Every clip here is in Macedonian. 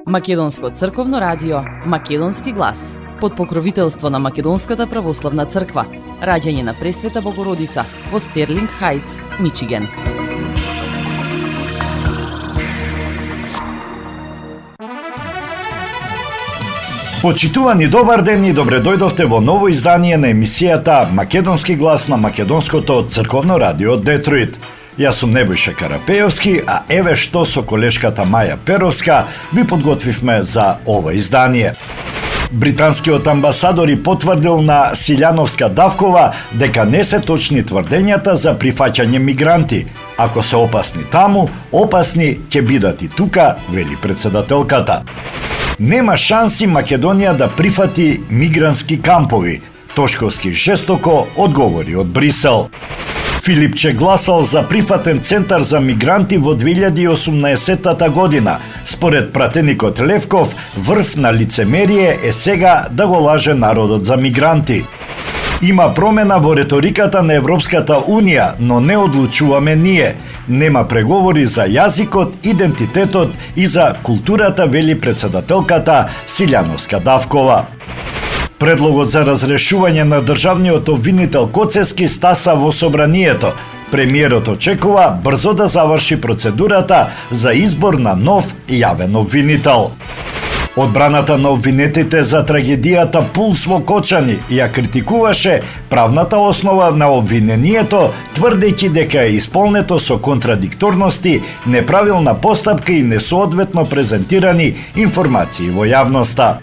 Македонско црковно радио, Македонски глас, под покровителство на Македонската православна црква, раѓање на Пресвета Богородица во Стерлинг Хајтс, Мичиген. Почитувани, добар ден и добре дојдовте во ново издание на емисијата Македонски глас на Македонското црковно радио Детройт. Јас сум Небојша Карапејовски, а еве што со колешката Маја Перовска ви подготвивме за ова издание. Британскиот амбасадор и потврдил на Силјановска Давкова дека не се точни тврдењата за прифаќање мигранти. Ако се опасни таму, опасни ќе бидат и тука, вели председателката. Нема шанси Македонија да прифати мигрантски кампови. Тошковски жестоко одговори од Брисел. Филипче гласал за прифатен центар за мигранти во 2018 година. Според пратеникот Левков, врв на лицемерие е сега да го лаже народот за мигранти. Има промена во реториката на Европската Унија, но не одлучуваме ние. Нема преговори за јазикот, идентитетот и за културата, вели председателката Силјановска Давкова. Предлогот за разрешување на државниот обвинител Коцевски стаса во собранието. Премиерот очекува брзо да заврши процедурата за избор на нов јавен обвинител. Одбраната на обвинетите за трагедијата Пулс во Кочани ја критикуваше правната основа на обвинението, тврдејќи дека е исполнето со контрадикторности, неправилна постапка и несоодветно презентирани информации во јавноста.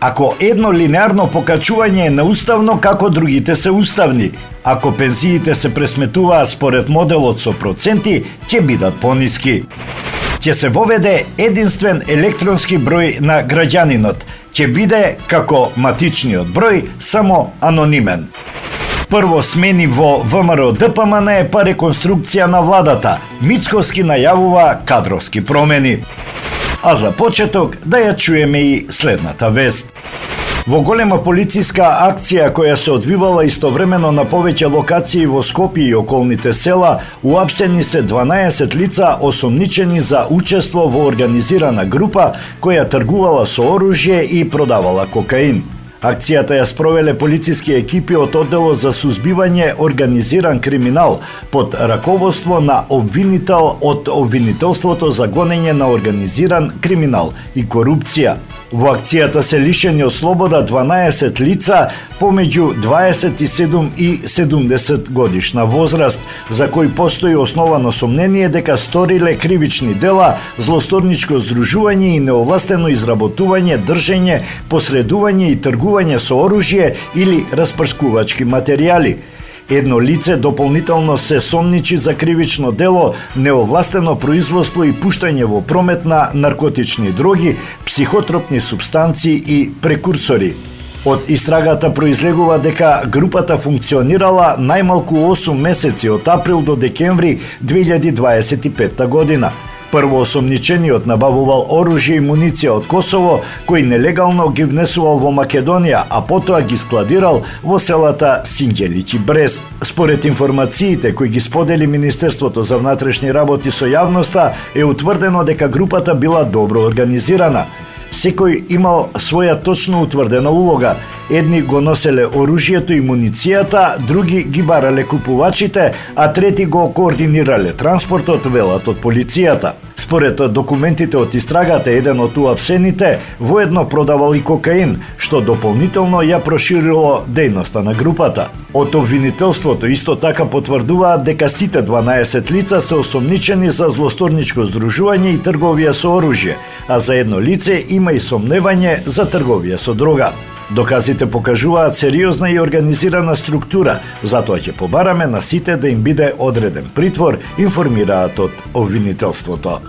Ако едно линеарно покачување е неуставно, како другите се уставни. Ако пензиите се пресметуваат според моделот со проценти, ќе бидат пониски. Ќе се воведе единствен електронски број на граѓанинот. Ќе биде како матичниот број, само анонимен. Прво смени во ВМРО ДПМН, па реконструкција на владата. Мицковски најавува кадровски промени. А за почеток да ја чуеме и следната вест. Во голема полициска акција која се одвивала истовремено на повеќе локации во Скопје и околните села, уапсени се 12 лица осомничени за учество во организирана група која тргувала со оружје и продавала кокаин. Акцијата ја спровеле полициски екипи од одделот за сузбивање организиран криминал под раководство на обвинител од обвинителството за гонење на организиран криминал и корупција. Во акцијата се лишени од слобода 12 лица помеѓу 27 и 70 годишна возраст, за кои постои основано сомнение дека сториле кривични дела, злосторничко здружување и неовластено изработување, држење, посредување и тргување со оружје или распрскувачки материјали. Едно лице дополнително се сомничи за кривично дело, неовластено производство и пуштање во промет на наркотични дроги, психотропни супстанции и прекурсори. Од истрагата произлегува дека групата функционирала најмалку 8 месеци од април до декември 2025 година. Прво осомничениот набавувал оружје и муниција од Косово, кој нелегално ги внесувал во Македонија, а потоа ги складирал во селата Синѓелиќ и Брест. Според информациите кои ги сподели Министерството за внатрешни работи со јавноста, е утврдено дека групата била добро организирана. Секој имал своја точно утврдена улога. Едни го носеле оружјето и муницијата, други ги барале купувачите, а трети го координирале транспортот, велат од полицијата. Според документите од истрагата, еден од уапсените воедно продавал и кокаин, што дополнително ја проширило дејноста на групата. Од обвинителството исто така потврдуваат дека сите 12 лица се осомничени за злосторничко здружување и трговија со оружје, а за едно лице има и сомневање за трговија со дрога. Доказите покажуваат сериозна и организирана структура, затоа ќе побараме на сите да им биде одреден притвор, информираат од обвинителството.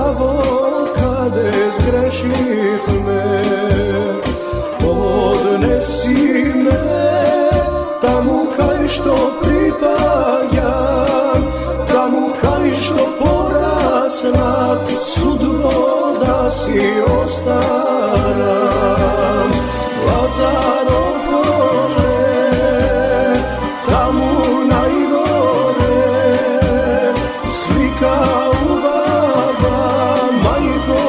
право каде сгрешивме. Однеси ме таму кај што припаѓам, таму кај што пораснав, судбо да си остарам. Лазаро поле, таму најгоре, слика убава, мајко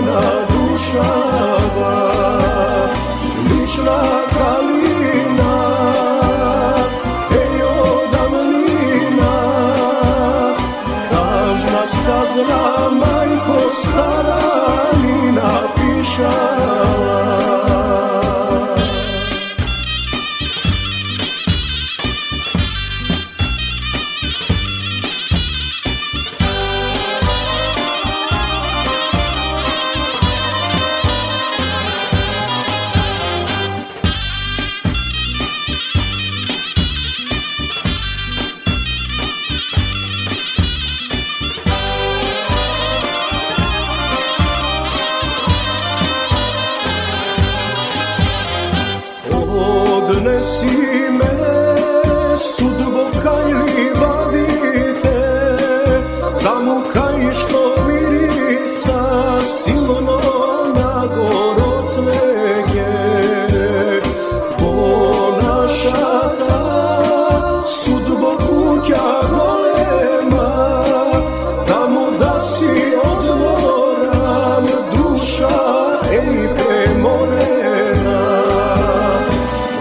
на душава, лична калина, еј одамнина, тажна сказна мајко стара ми напишала. Однеси ме, судбо кај ливадите, таму кај што мириса силно на горо цвеќе. Во нашата судбо куќа голема, таму да си одморам душа еј преморена.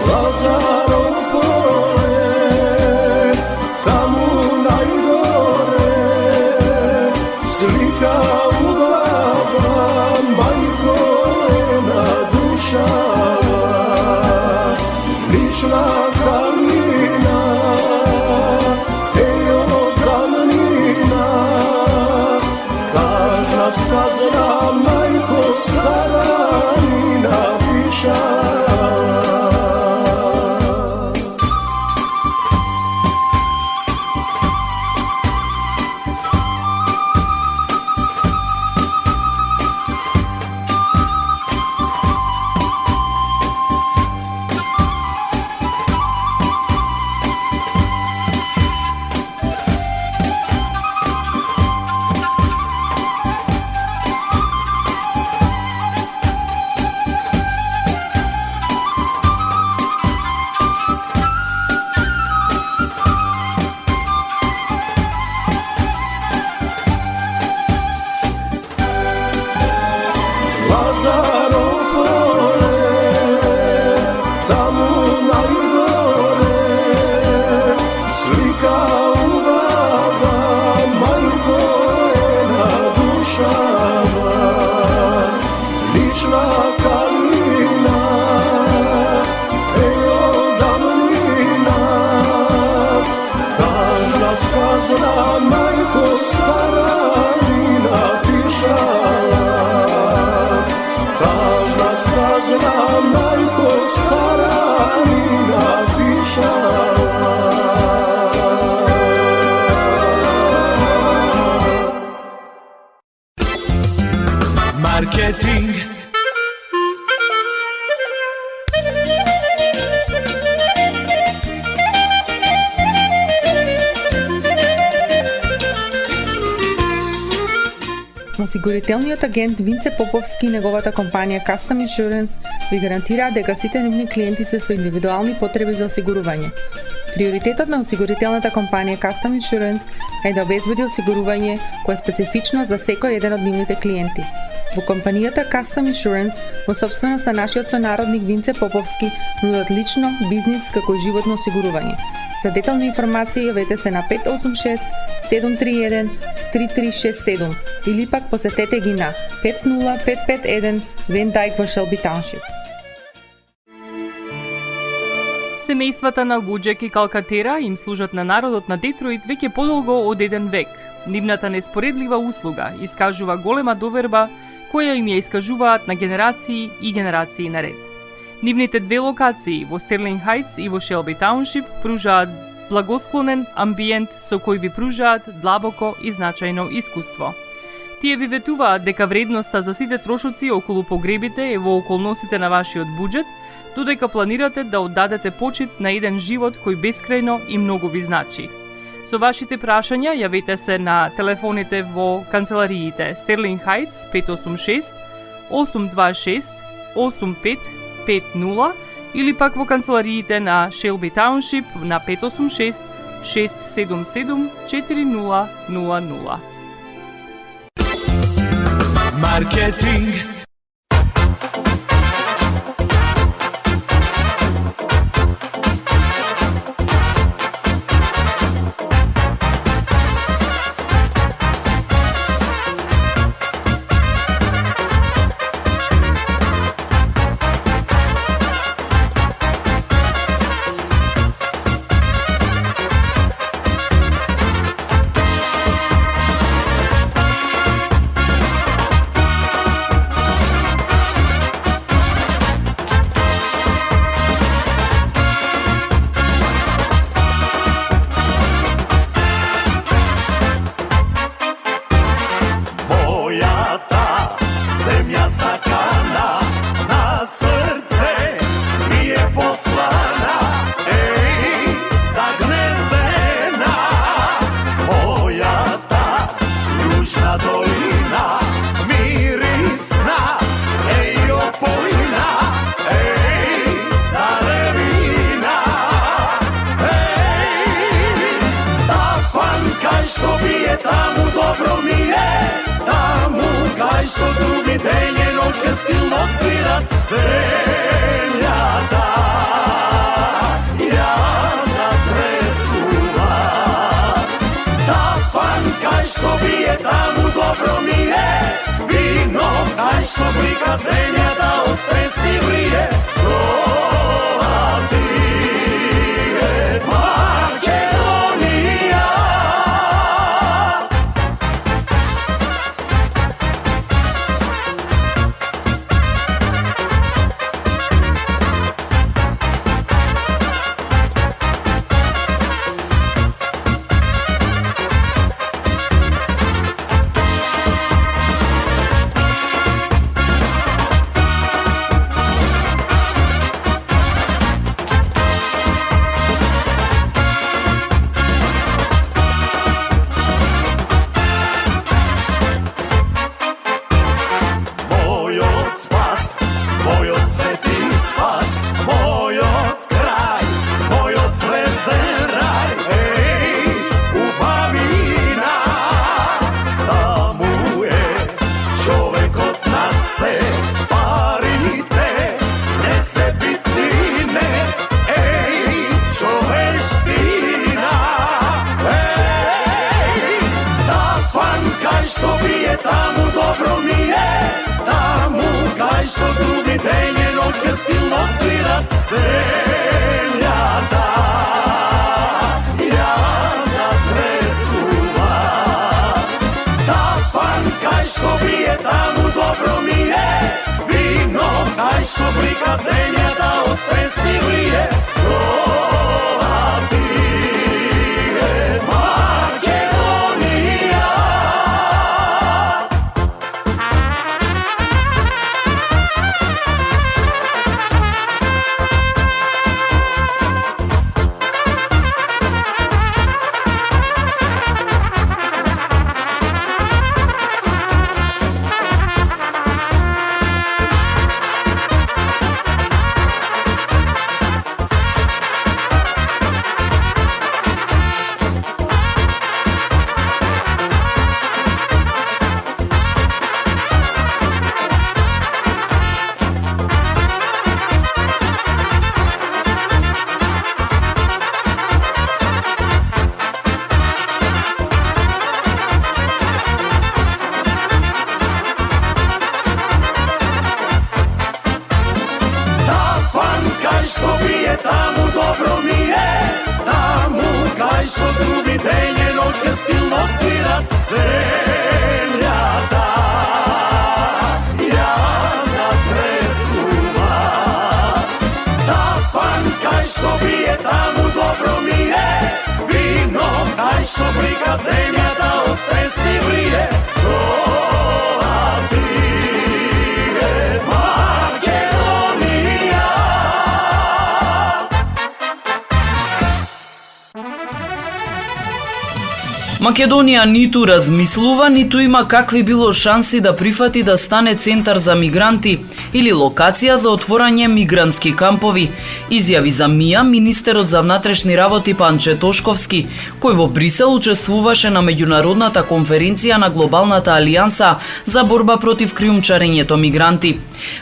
Лазаро поле, таму најгоре, слика убава, мајко на душава, лична калина, еј одамнина, тажна сказна мајко стара ми напишала. Лазаро поле, таму најгоре, слика убава, мајко на душава, лична калина, еј одамнина, тажна сказна мајко стара ми напишала. Тажна сказна мајко стара ми напишала. Маркетинг. Осигурителниот агент Винце Поповски и неговата компанија Custom Insurance ви гарантираат дека сите нивни клиенти се со индивидуални потреби за осигурување. Приоритетот на осигурителната компанија Custom Insurance е да обезбеди осигурување кое е специфично за секој еден од нивните клиенти. Во компанијата Custom Insurance, во собственост на нашиот сонародник Винце Поповски, нудат лично, бизнис како и животно осигурување. За детални информации јавете се на 586 731 3367 или пак посетете ги на 50551 Van Dyke во Shelby Township. Семејствата на Вуџек и Калкатера им служат на народот на Детройт веќе подолго од еден век. Нивната неспоредлива услуга искажува голема доверба која им ја искажуваат на генерации и генерации наред. Нивните две локации во Стерлинг Хајтс и во Шелби Тауншип пружаат благосклонен амбиент со кој ви пружаат длабоко и значајно искуство. Тие ви ветуваат дека вредноста за сите трошоци околу погребите е во околностите на вашиот буџет, додека планирате да оддадете почит на еден живот кој бескрајно и многу ви значи. Со вашите прашања јавете се на телефоните во канцелариите Стерлинг Хајтс 586 826 8550 или пак во канцелариите на Шелби Тауншип на 586 677 4000. Маркетинг. Што думи ден и ноќ силно свират земјата, ја затресува. Тапан кај што бие таму добро ми е, вино кај што блика земјата од песни врие. Тоа ти е Македонија. Што думи ден и ноќ силно свират земјата, ја затресува. Тапан кај што бие таму добро ми е, вино кај што блика земјата од песни врие. Тоа ти е Македонија. Што бие таму добро ми е, таму кај што думи ден и ноќ силно свират земјата, ја затресува. Тапан кај што бие таму добро ми е, вино кај што блика земјата од песни врие. Македонија ниту размислува, ниту има какви било шанси да прифати да стане центар за мигранти или локација за отворање мигрантски кампови, изјави за МИА министерот за внатрешни работи Панче Тошковски, кој во Брисел учествуваше на меѓународната конференција на Глобалната алијанса за борба против криумчарењето мигранти.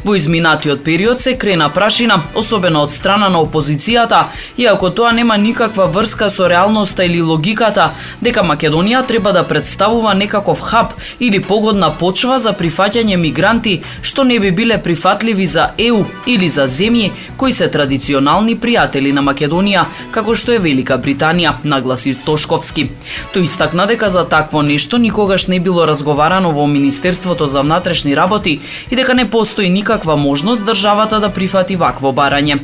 Во изминатиот период се крена прашина, особено од страна на опозицијата, иако тоа нема никаква врска со реалноста или логиката, дека Македонија треба да представува некаков хаб или погодна почва за прифаќање мигранти, што не би биле прифатливи за ЕУ или за земји кои се традиционални пријатели на Македонија, како што е Велика Британија, нагласи Тошковски. Тој истакна дека за такво нешто никогаш не било разговарано во Министерството за внатрешни работи и дека не постои никаква можност државата да прифати вакво барање.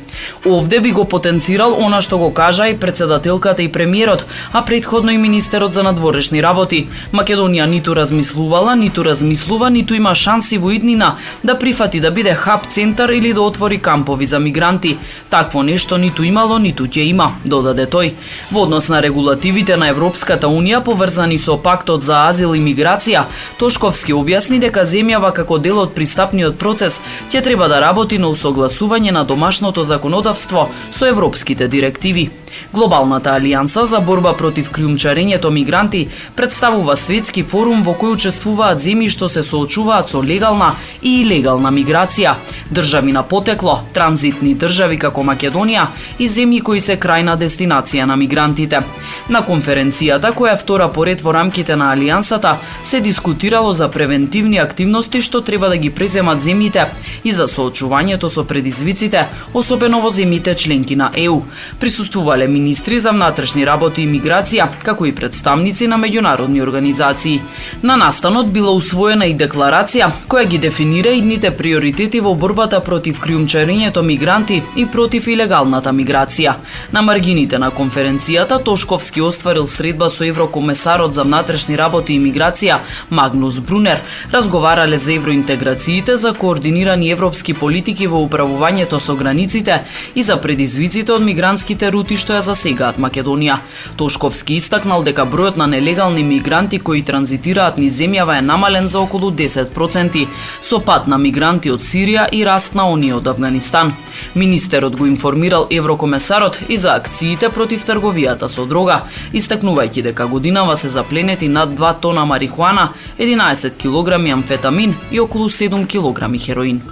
Овде би го потенцирал она што го кажа и председателката и премиерот, а претходно и министерот за надворешни работи. Македонија ниту размислувала, ниту размислува, ниту има шанси во иднина да прифати да биде хаб центар или да отвори кампови за мигранти. Такво нешто ниту имало, ниту ќе има, додаде тој. Во однос на регулативите на Европската унија поврзани со пактот за азил и миграција, Тошковски објасни дека земјава како дел од пристапниот процес ќе треба да работи на усогласување на домашното законодавство со европските директиви. Глобалната алијанса за борба против криумчарењето мигранти представува светски форум во кој учествуваат земји што се соочуваат со легална и илегална миграција, држави на потекло, транзитни држави како Македонија и земји кои се крајна дестинација на мигрантите. На конференцијата, која е втора поред во рамките на алијансата, се дискутирало за превентивни активности што треба да ги преземат земјите и за соочувањето со предизвиците, особено во земјите членки на ЕУ. Присуствувале министри за внатрешни работи и миграција, како и представници на меѓународни организации. На настанот била усвоена и декларација која ги дефинира идните приоритети во борбата против криумчарењето мигранти и против илегалната миграција. На маргините на конференцијата Тошковски остварил средба со еврокомесарот за внатрешни работи и миграција Магнус Брунер. Разговарале за евроинтеграциите, за координирани европски политики во управувањето со границите и за предизвиците од мигрантските рути што ја засегаат Македонија. Тошковски истакнал дека бројот на нелегални мигранти кои транзитираат низ земјава е намален за околу 10%, со пат на мигранти од Сирија и раст на оние од Авганистан. Министерот го информирал еврокомесарот и за акциите против трговијата со дрога, истакнувајќи дека годинава се запленети над 2 тона марихуана, 11 килограми амфетамин и околу 7 килограми хероин.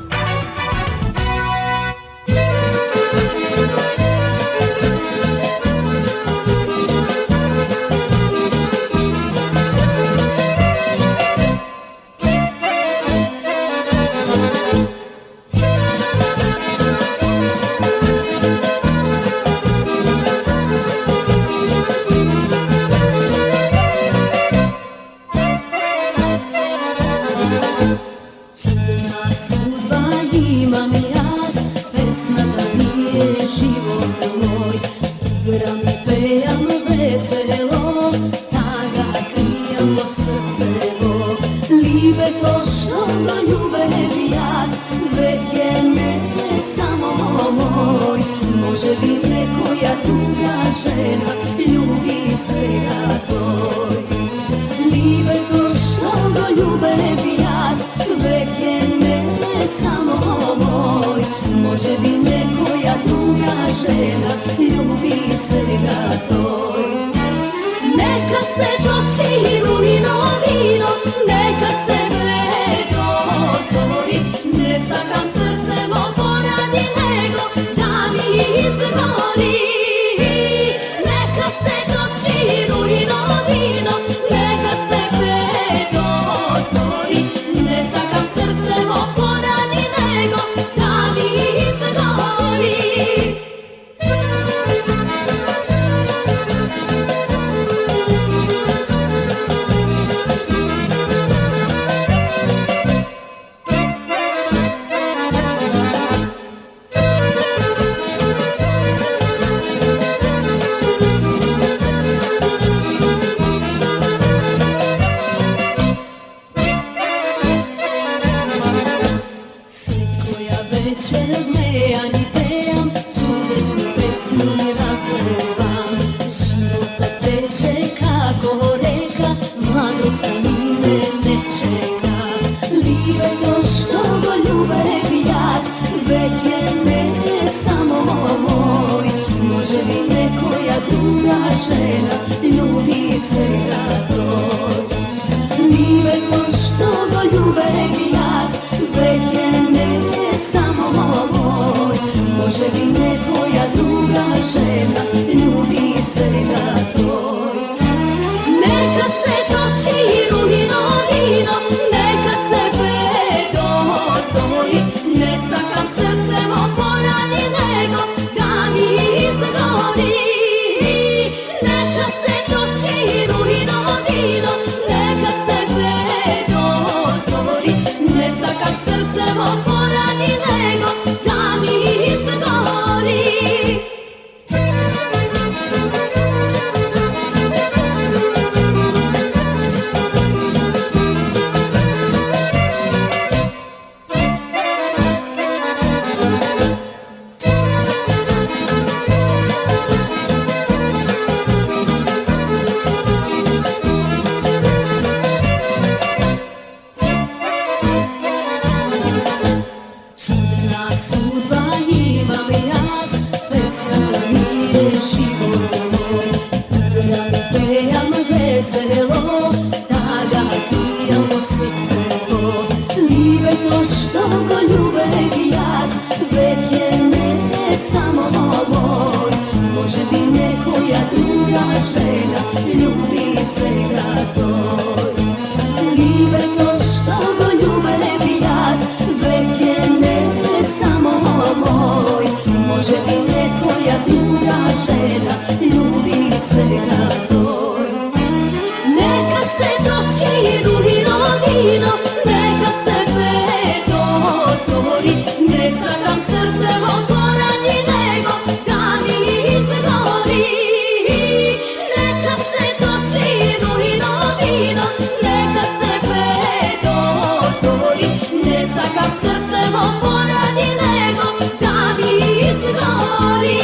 Teče kako reka Ливето што го љубев јас веќе не е само мој. Може би некоја друга жена љуби сега тој. Ливето што го љубев јас веќе не е само мој. Може би некоја друга жена љуби сега тој. Нека се точи руино вино, нека се пее до зори. Не сакам срце во поради него да ми изгори. Нека се точи руино вино, нека се пее до зори. Не сакам срце во поради него да ми изгори. Чудна судба имам јас, песната ми е животот мој. Да ми пеам весело, тага тија во срцето. Ливето што го љубев јас веќе не е само мој. Може би некоја друга жена љуби сега тој. Ливето што го љубев јас веќе не е само мој. Може би некоја друга жена љуби сега тој. Нека се точи руино вино, нека се пее до зори. Не сакам срце во поради него да ми изгори. Нека се точи руино вино, нека се пее до зори. Не сакам срце во поради него да ми изгори.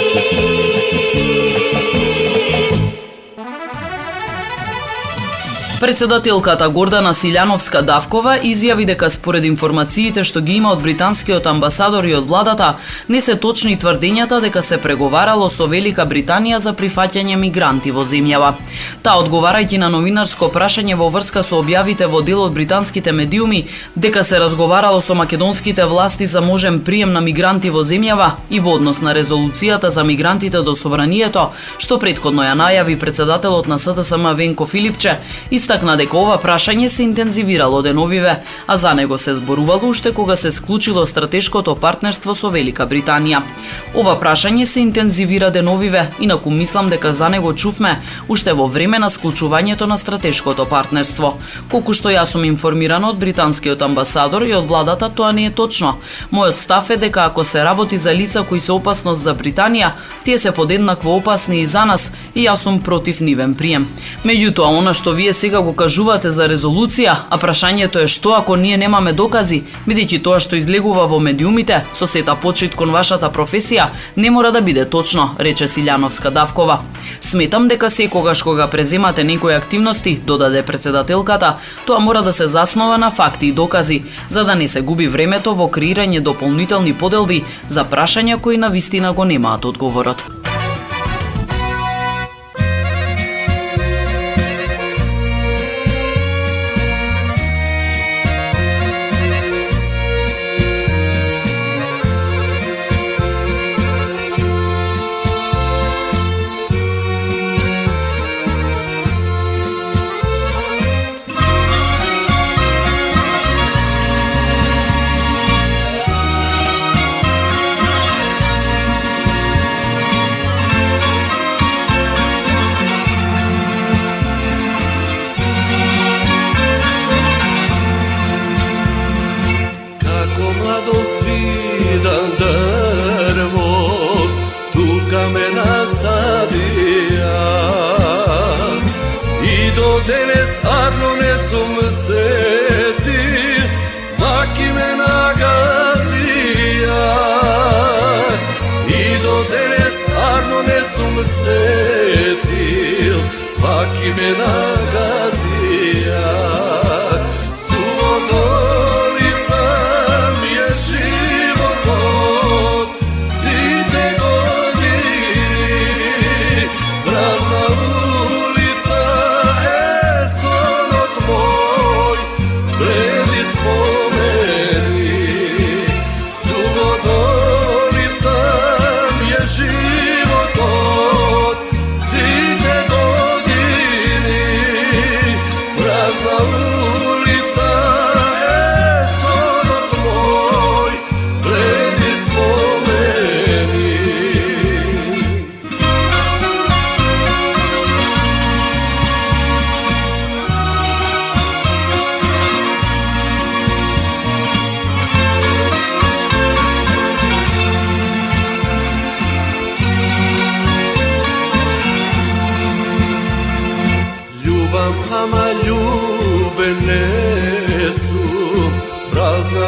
Председателката Гордана Силјановска-Давкова изјави дека според информациите што ги има од британскиот амбасадор и од владата, не се точни тврдењата дека се преговарало со Велика Британија за прифаќање мигранти во земјава. Таа, одговарајќи на новинарско прашање во врска со објавите во дел од британските медиуми дека се разговарало со македонските власти за можен прием на мигранти во земјава и во однос на резолуцијата за мигрантите до собранието, што претходно ја најави председателот на СДСМ Венко Филипче, истакна дека ова прашање се интензивирало деновиве, а за него се зборувало уште кога се склучило стратешкото партнерство со Велика Британија. Ова прашање се интензивира деновиве, инаку мислам дека за него чувме уште во време на склучувањето на стратешкото партнерство. Колку што јас сум информирана од британскиот амбасадор и од владата, тоа не е точно. Мојот став е дека ако се работи за лица кои се опасност за Британија, тие се подеднакво опасни и за нас и јас сум против нивен прием. Меѓутоа, она што вие сега го кажувате за резолуција, а прашањето е што ако ние немаме докази, бидејќи тоа што излегува во медиумите, со сета почит кон вашата професија, не мора да биде точно, рече Силјановска-Давкова. Сметам дека секогаш кога преземате некои активности, додаде председателката, тоа мора да се заснова на факти и докази, за да не се губи времето во креирање дополнителни поделби за прашања кои навистина го немаат одговорот. me nagazija, suvo doli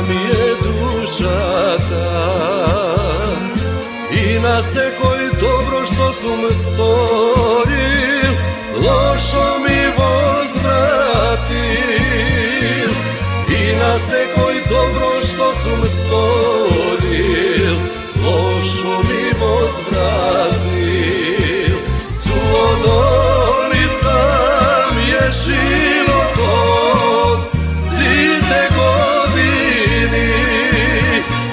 ми е душата и на секој добро што сум сторил, лошо ми возвратил. И на секој добро што сум сторил, лошо ми возвратил. Суодолица ми е животот, сите години,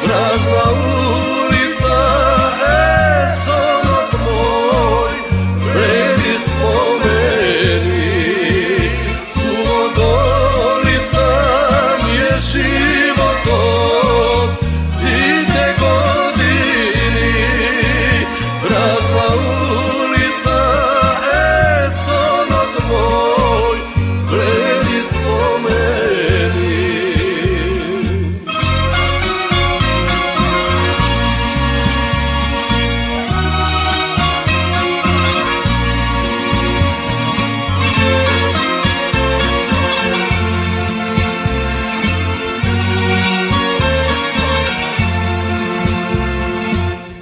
празна улица е сонот мој, бледи спомени. Суодолица ми е животот, сите години, празна улица е сонот мој, бледи спомени.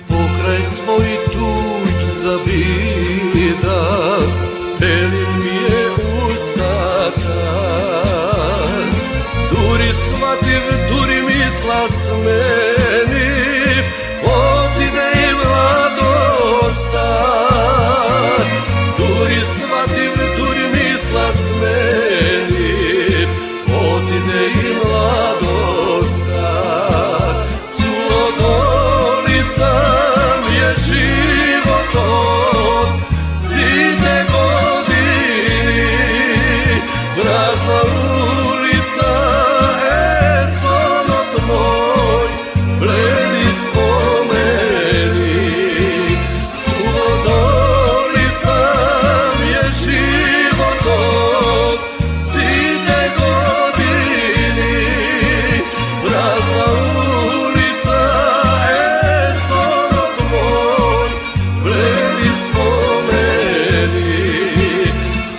Покрај свој туѓ да бидам, бели ми е устата. Дури сватив, дури мисла сменив, отиде и младоста. Дури сватив, дури мисла сменив, отиде и младоста. Суодолица ми е животот, сите години, празна улица е сонот мој, бледи спомени. Суодолица ми е животот, сите години, празна улица е сонот мој, бледи спомени.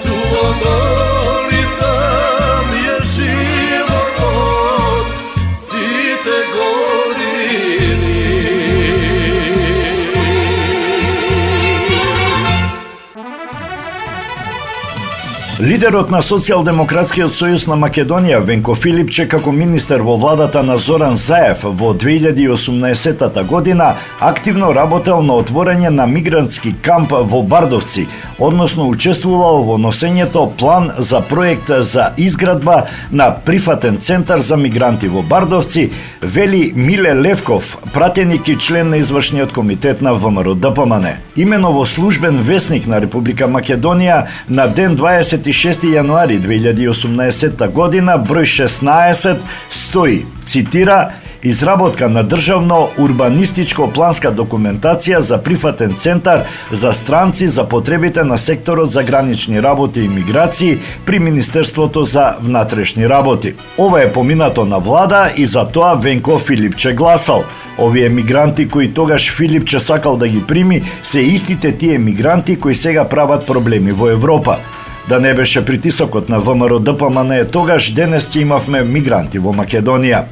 Суодолица ми е животот, сите години. Лидерот на Социјалдемократскиот сојуз на Македонија Венко Филипче како министер во владата на Зоран Заев во 2018 година активно работел на отворање на мигрантски камп во Бардовци, односно учествувал во носењето план за проект за изградба на прифатен центар за мигранти во Бардовци, вели Миле Левков, пратеник и член на извршниот комитет на ВМРО-ДПМН. Имено во службен весник на Република Македонија на ден 26 јануари 2018 година број 16 стои, цитира, изработка на државно урбанистичко планска документација за прифатен центар за странци за потребите на секторот за гранични работи и миграции при Министерството за внатрешни работи. Ова е поминато на влада и за тоа Венко Филипче гласал. Овие мигранти кои тогаш Филипче сакал да ги прими се истите тие мигранти кои сега прават проблеми во Европа. Да не беше притисокот на ВМРО-ДПМН тогаш, денес ќе имавме мигранти во Македонија.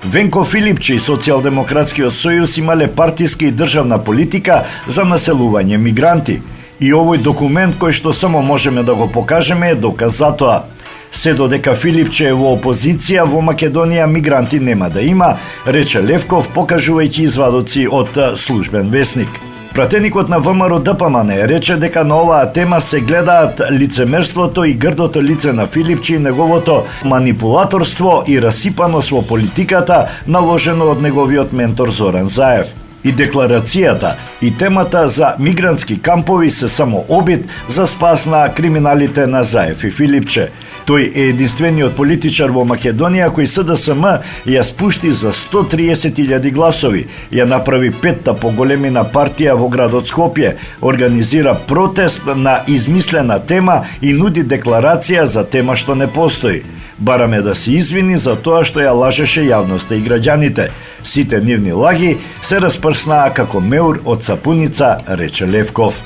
Венко Филипче и Социјалдемократскиот сојуз имале партиска и државна политика за населување мигранти. И овој документ кој што само можеме да го покажеме е доказ за тоа. Се додека Филипче е во опозиција, во Македонија мигранти нема да има, рече Левков, покажувајќи извадоци од службен весник. Пратеникот на ВМРО-ДПМН рече дека на оваа тема се гледаат лицемерството и грдото лице на Филипче и неговото манипулаторство и расипаност во политиката наложено од неговиот ментор Зоран Заев. И декларацијата и темата за мигрантски кампови се само обид за спас на криминалите на Заев и Филипче. Тој е единствениот политичар во Македонија кој СДСМ ја спушти за 130.000 гласови, ја направи петта по големина партија во градот Скопје, организира протест на измислена тема и нуди декларација за тема што не постои. Бараме да се извини за тоа што ја лажеше јавноста и граѓаните. Сите нивни лаги се распрснаа како меур од сапуница, рече Левков.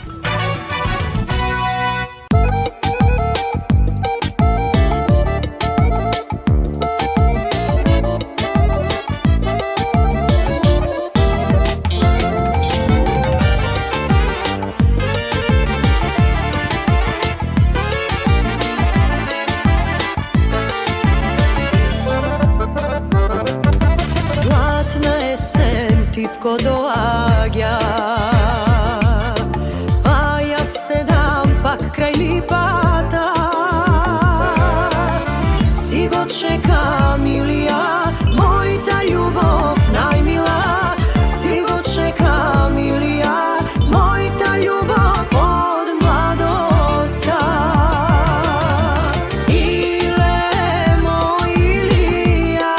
neko doaѓa. Pa јас седам пак крај липата, си го чекам Илија, мојта љубов најмила. Си го чекам Илија, мојта љубов од младоста. Иле мој Илија,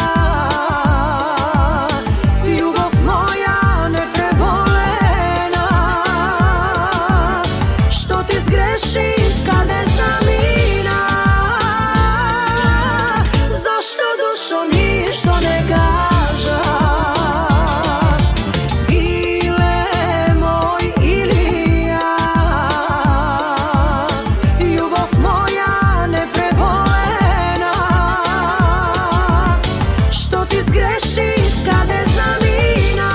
љубов моја непреболена, што ти сгреши каде замина, зашто душо ништо не кажа. Иле мој Илија, љубов моја непреболена, што ти сгреши каде замина,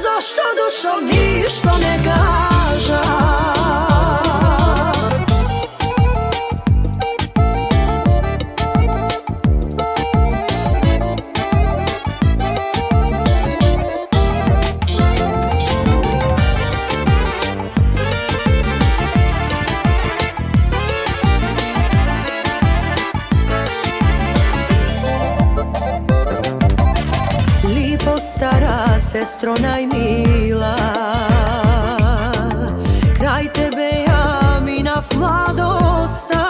зашто душо ништо не кажа. Lipo stara sestro najmila, kraj tebe ja minav mladosta.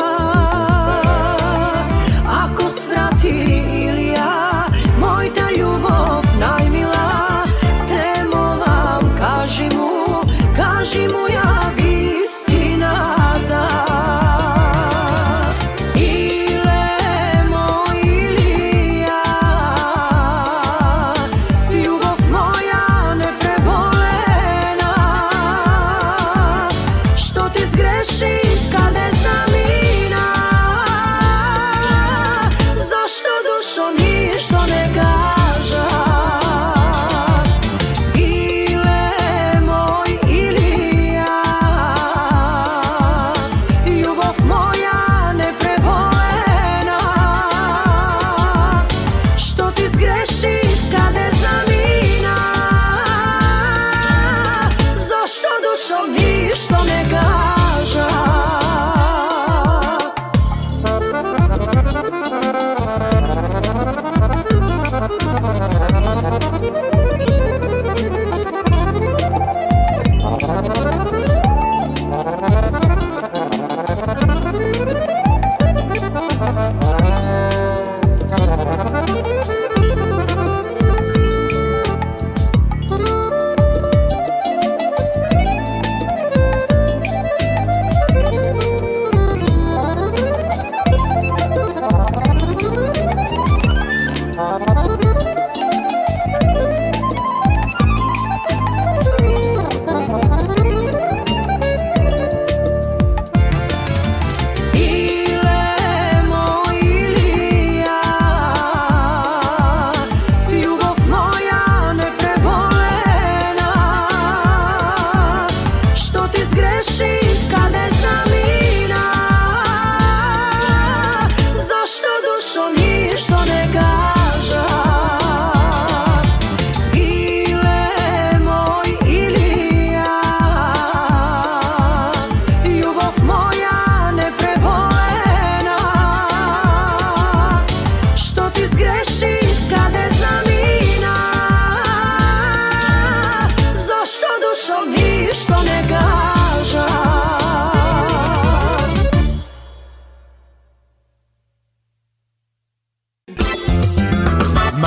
Ako svrati Ilија, moјta љубов најмила, те молам кажи му јави истината. Иле мој Илија, љубов моја непреболена, што ти сгреши каде замина, зашто душо ништо не кажа. Иле мој Илија, љубов моја непреболена, што ти сгреши каде замина, зашто душо ништо не кажа.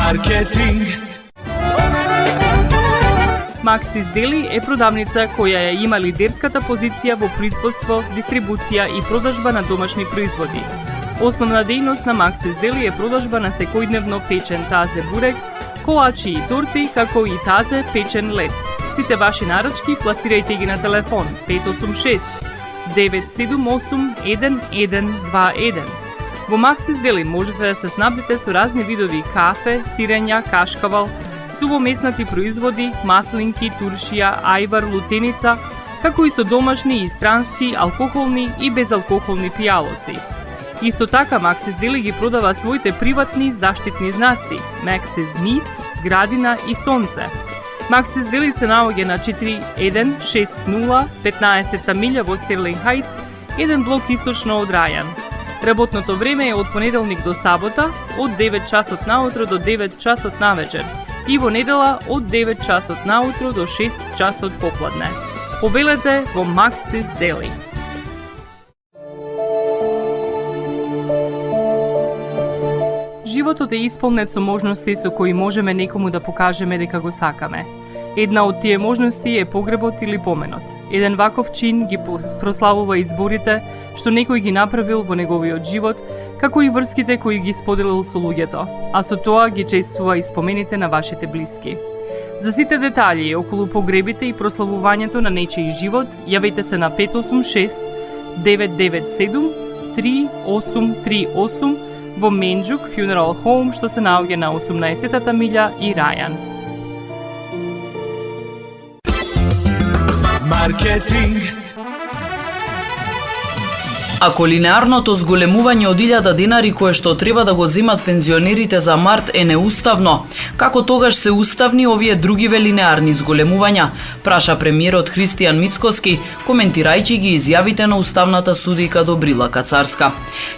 Маркетинг. Макс Издели е продавница која ја има лидерската позиција во производство, дистрибуција и продажба на домашни производи. Основна дејност на Макс Издели е продажба на секојдневно печен тазе бурек, колачи и торти, како и тазе печен лед. Сите ваши нарачки пласирајте ги на телефон 586 978 1121. Во Макс Издели можете да се снабдите со разни видови кафе, сирења, кашкавал, сувомеснати производи, маслинки, туршија, ајвар, лутеница, како и со домашни и странски, алкохолни и безалкохолни пијалоци. Исто така, Maxis Deli ги продава своите приватни заштитни знаци Maxis Meats, Градина и Сонце. Maxis Deli се наоѓа на 4160 15-та милја во Стерлинг Хајтс, еден блок источно од Рајан. Работното време е од понеделник до сабота, од 9 часот наутро до 9 часот навечер и во недела од 9 часот наутро до 6 часот попладне. Побелете во Maxis Deli. Животот е исполнет со можности со кои можеме некому да покажеме дека го сакаме. Една од тие можности е погребот или поменот. Еден ваков чин ги прославува изборите што некој ги направил во неговиот живот, како и врските кои ги споделил со луѓето, а со тоа ги чествува и спомените на вашите блиски. За сите детали околу погребите и прославувањето на нечиј живот, јавете се на 586 997 3838 во Менџук Funeral Home, што се наоѓа на 18-та милја и Рајан. Маркетинг. Ако линеарното зголемување од 1000 денари кое што треба да го земат пензионерите за март е неуставно, како тогаш се уставни овие другиве линеарни зголемувања, праша премиерот Христијан Мицкоски, коментирајќи ги изјавите на уставната судика Добрила Кацарска.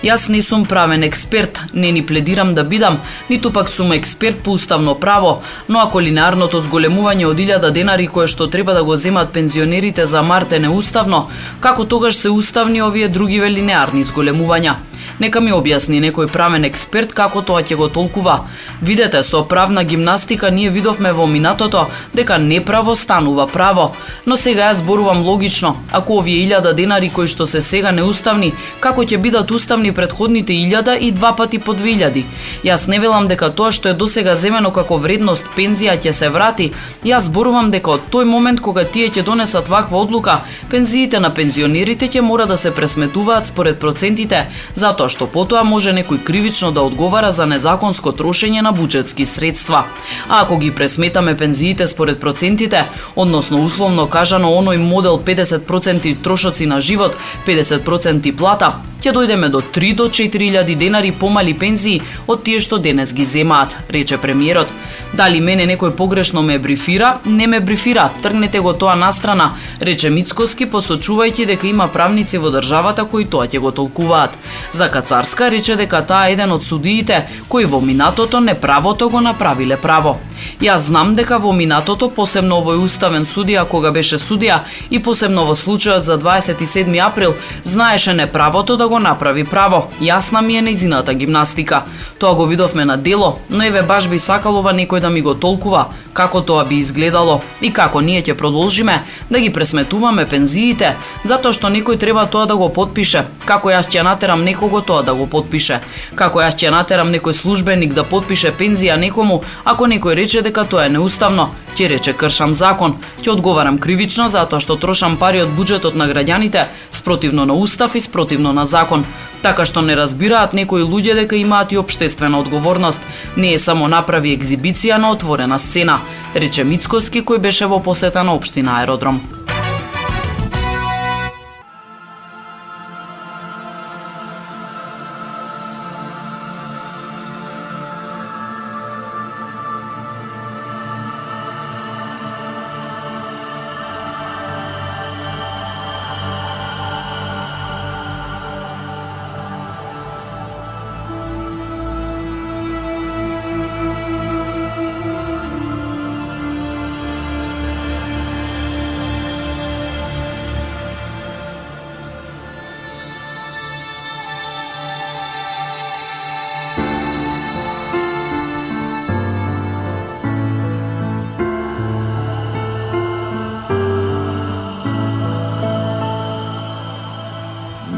Јас не сум правен експерт, не ни пледирам да бидам, ниту пак сум експерт по уставно право, но ако линеарното зголемување од 1000 денари кое што треба да го земат пензионерите за март е неуставно, како тогаш се уставни овие другиве линеарни зголемувања? Нека ми објасни некој правен експерт како тоа ќе го толкува. Видете, со правна гимнастика ние видовме во минатото дека неправо станува право, но сега ја зборувам логично. Ако овие 1000 денари кои што се сега неуставни, како ќе бидат уставни претходните 1000 и 2 пати по 2000? Јас не велам дека тоа што е досега земено како вредност пензија ќе се врати. Јас зборувам дека од тој момент кога тие ќе донесат ваква одлука, пензиите на пензионерите ќе мора да се пресметуваат според процентите, затоа што потоа може некој кривично да одговара за незаконско трошење на буџетски средства. А ако ги пресметаме пензиите според процентите, односно условно кажано оној модел 50% трошоци на живот, 50% плата, ќе дојдеме до 3 до 4000 денари помали пензии од тие што денес ги земаат, рече премиерот. Дали мене некој погрешно ме брифира? Не ме брифира, тргнете го тоа настрана, рече Мицкоски, посочувајќи дека има правници во државата кои тоа ќе го толкуваат. За Кацарска рече дека таа е еден од судиите кои во минатото неправото го направиле право. Јас знам дека во минатото, посебно овој уставен судија кога беше судија и посебно во случајот за 27 април, знаеше неправото да го направи право. Јасна ми е нејзината гимнастика. Тоа го видовме на дело, но еве баш би сакалова некој да ми го толкува како тоа би изгледало и како ние ќе продолжиме да ги пресметуваме пензиите, затоа што некој треба тоа да го потпише. Како јас ќе натерам некого тоа да го потпише? Како јас ќе натерам некој службеник да потпише пензија некому ако некој рече дека тоа е неуставно? Ќе рече кршам закон, ќе одговарам кривично затоа што трошам пари од буџетот на граѓаните спротивно на устав и спротивно на закон. Така што не разбираат некои луѓе дека имаат и општествена одговорност. Не е само направи екзибиција на отворена сцена, рече Мицкоски кој беше во посета на општина Аеродром.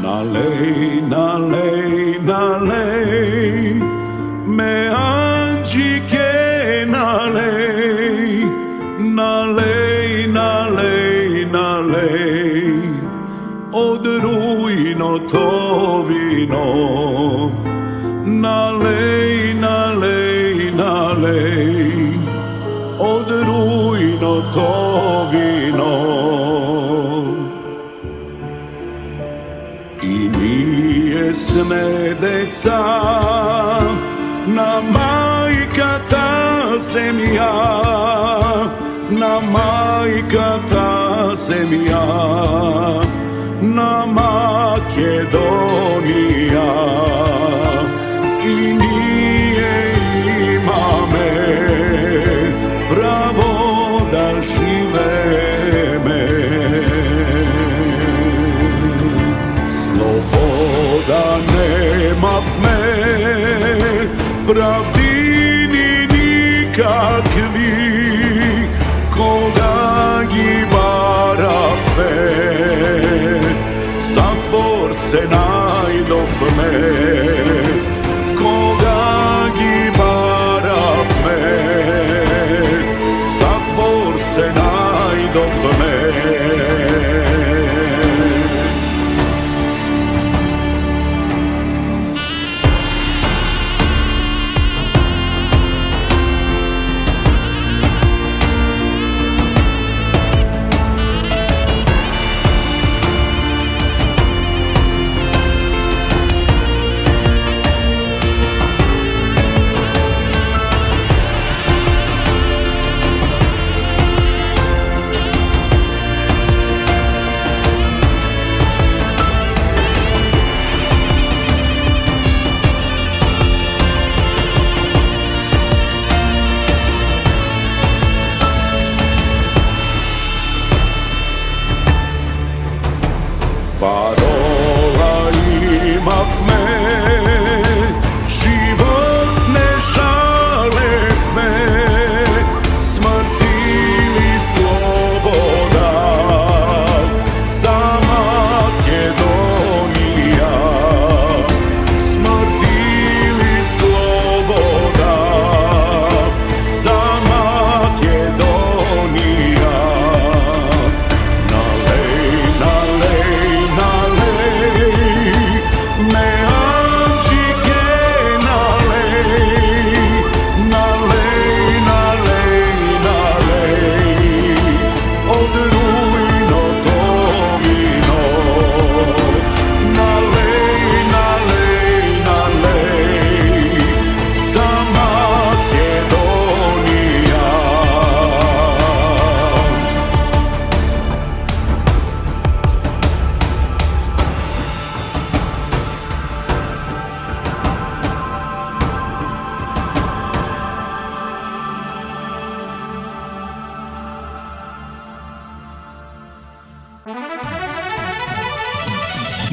Налей, налей, налей, ме анџике, налей, налей, налей, налей, од руиното вино, налей, налей, налей, од руиното вино. И ние сме деца на мајката земја, на мајката земја, на Македонија. И ние имаме право да живееме. Слобода немавме, правдини никакви, кога ги баравме, затвор се најдовме. Кога ги баравме, затвор се најдовме. Парола имавме, живот не жалевме, смрт или слобода за Македонија. Смрт или слобода за Македонија. Налеј, налеј, ме анџике налеј, налеј, налеј, налеј, од рујното вино. Налеј, налеј, налеј, за Македонија.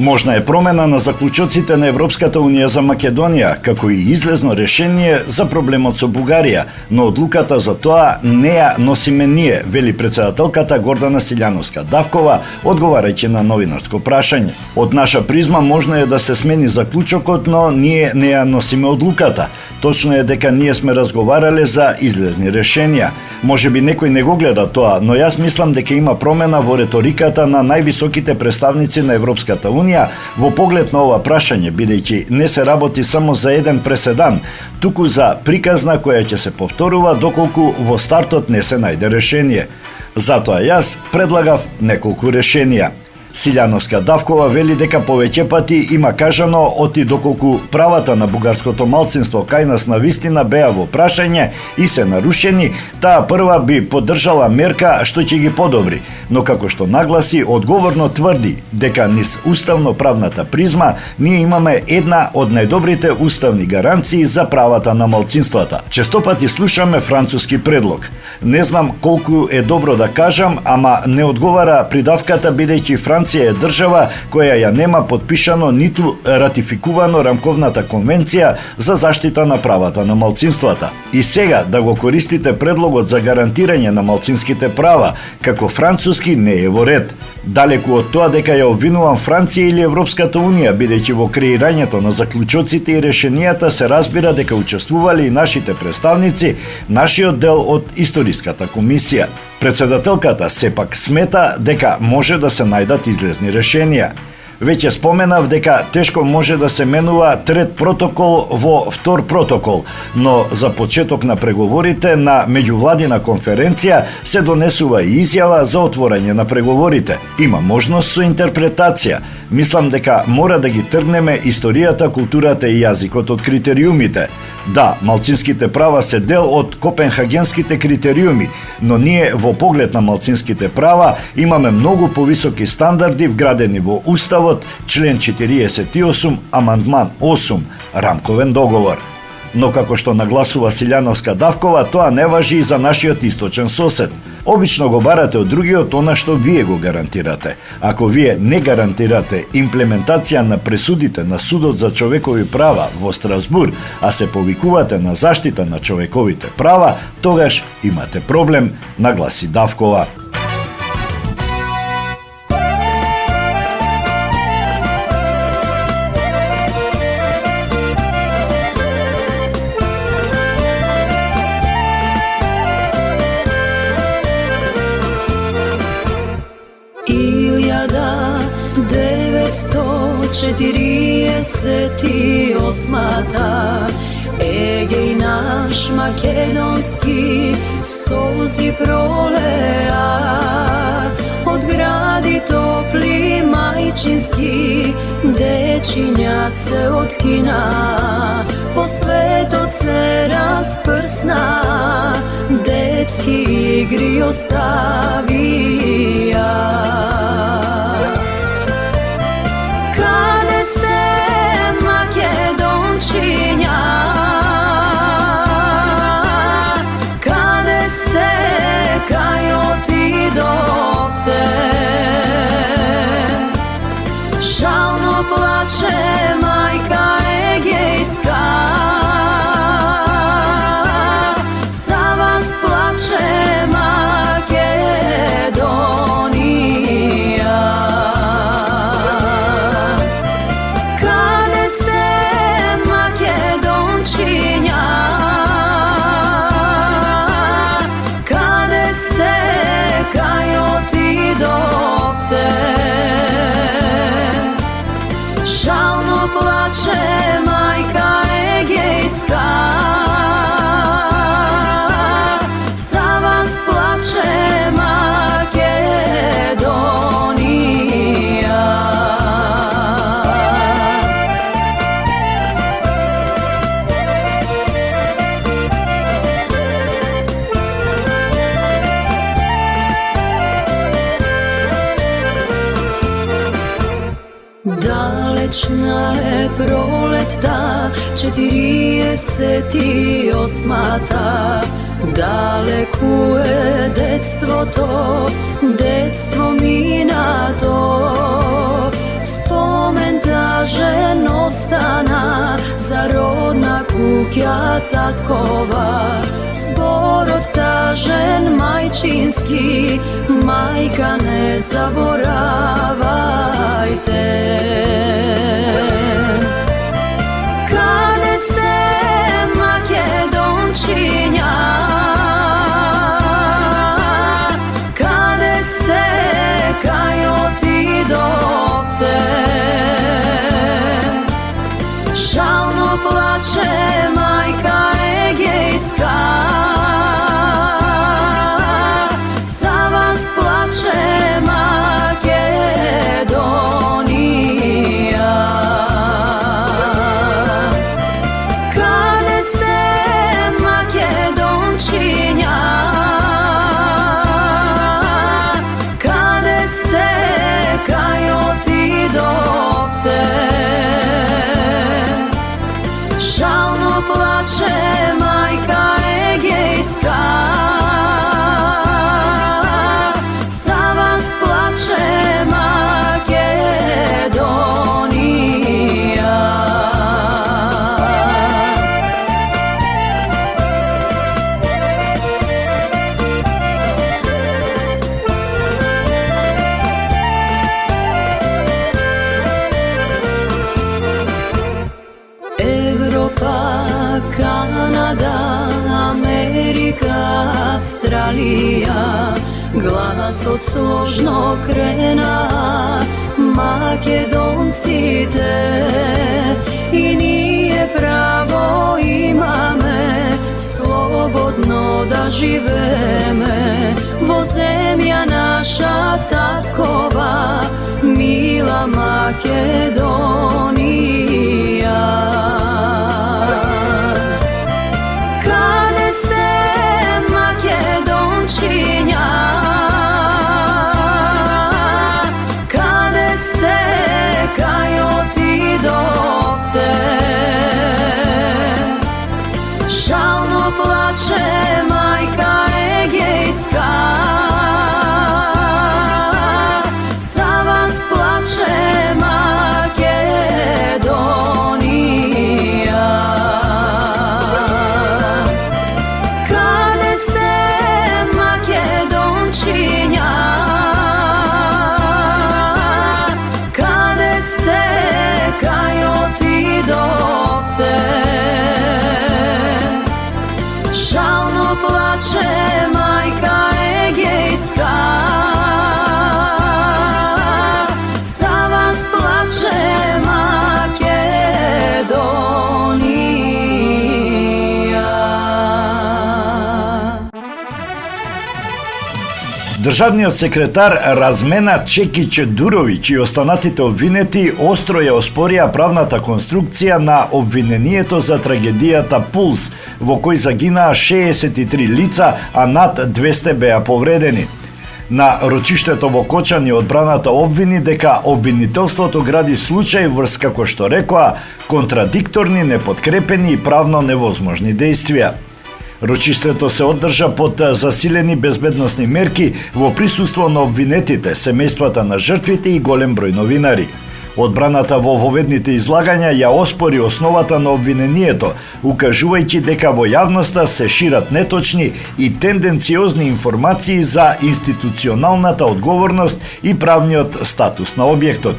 Можна е промена на заклучоците на Европската Унија за Македонија, како и излезно решение за проблемот со Бугарија, но одлуката за тоа не ја носиме ние, вели претседателката Гордана Силјановска-Давкова, одговарајќи на новинарско прашање. Од наша призма можно е да се смени заклучокот, но ние не ја носиме одлуката. Точно е дека ние сме разговарале за излезни решенија. Можеби некој не го гледа тоа, но јас мислам дека има промена во реториката на највисоките представници на Европската Унија во поглед на ова прашање, бидејќи не се работи само за еден преседан, туку за приказна која ќе се повторува доколку во стартот не се најде решение. Затоа јас предлагав неколку решенија. Силјановска-Давкова вели дека повеќе пати има кажано оти доколку правата на бугарското малцинство кај нас навистина беа во прашање и се нарушени, таа прва би поддржала мерка што ќе ги подобри, но како што нагласи, одговорно тврди дека низ уставно-правната призма ние имаме една од најдобрите уставни гаранции за правата на малцинствата. Честопати слушаме француски предлог. Не знам колку е добро да кажам, ама не одговара придавката бидејќи Франција е држава која ја нема подпишано ниту ратификувано рамковната конвенција за заштита на правата на малцинствата. И сега да го користите предлогот за гарантирање на малцинските права како француски не е во ред. Далеку од тоа дека ја обвинувам Франција или Европската Унија, бидејќи во креирањето на заклучоците и решенијата се разбира дека учествувале и нашите представници, нашиот дел од Историската комисија. Председателката сепак смета дека може да се најдат излезни решенија. Веќе споменав дека тешко може да се менува трет протокол во втор протокол, но за почеток на преговорите на меѓувладина конференција се донесува и изјава за отворање на преговорите. Има можност со интерпретација. Мислам дека мора да ги тргнеме историјата, културата и јазикот од критериумите. Да, малцинските права се дел од копенхагенските критериуми, но ние во поглед на малцинските права имаме многу повисоки стандарди вградени во Уставот, член 48, амандман 8, рамковен договор. Но како што нагласува Силјановска Давкова, тоа не важи и за нашиот источен сосед. Обично го барате од другиот она што вие го гарантирате. Ако вие не гарантирате имплементација на пресудите на Судот за човекови права во Страсбур, а се повикувате на заштита на човековите права, тогаш имате проблем, нагласи Давкова. Осмата Егеј наш македонски солзи пролеа од гради топли мајчински дечиња се откина по светот се распрсна детски игри оставија. Каде сте, кај отидовте? Жално плаче мајка егејска, за вас плаче Македонија. Каде сте, македончиња? Каде сте, кај отидовте? Жално плаче мајка егејска, за вас плаче Македонија. Далечна е пролетта, 48-та, далеку е детството, детство минато. Спомен тажен остана за родна куќа таткова, зборот тажен мајчински, мајка не заборавајте. Каде сте, македончиња? Каде сте, кај отидовте? Жално плаче мајка егејска, за вас плаче Македонија. Каде сте, македончиња? Каде сте, кај отидовте? Жално плаче мајка егејска, за вас плаче Македонија. Европа, Канада, Америка, Америка, Австралија, гласот сложно крена, македонците, и ние право имаме слободно да живееме во земја наша таткова, мила Македонија. Каде сте, македончиња? Каде сте, кај отидовте? Жално плаче мајка Егејска, за вас плаче Македонија. Каде сте, македончиња? Каде сте, кај отидовте? Жално плаче мајка Егејска, за вас плаче Македонија. Државниот секретар Размена Чекиќ Дуровиќ и останатите обвинети остро ја оспорија правната конструкција на обвинението за трагедијата Пулс, во кој загинаа 63 лица, а над 200 беа повредени. На рочиштето во Кочани одбраната обвини дека обвинителството гради случај врз, како што рекоа, контрадикторни, неподкрепени и правно невозможни действија. Рочиштето се одржа под засилени безбедносни мерки во присуство на обвинетите, семејствата на жртвите и голем број новинари. Одбраната во воведните излагања ја оспори основата на обвинението, укажувајќи дека во јавноста се шират неточни и тенденциозни информации за институционалната одговорност и правниот статус на објектот.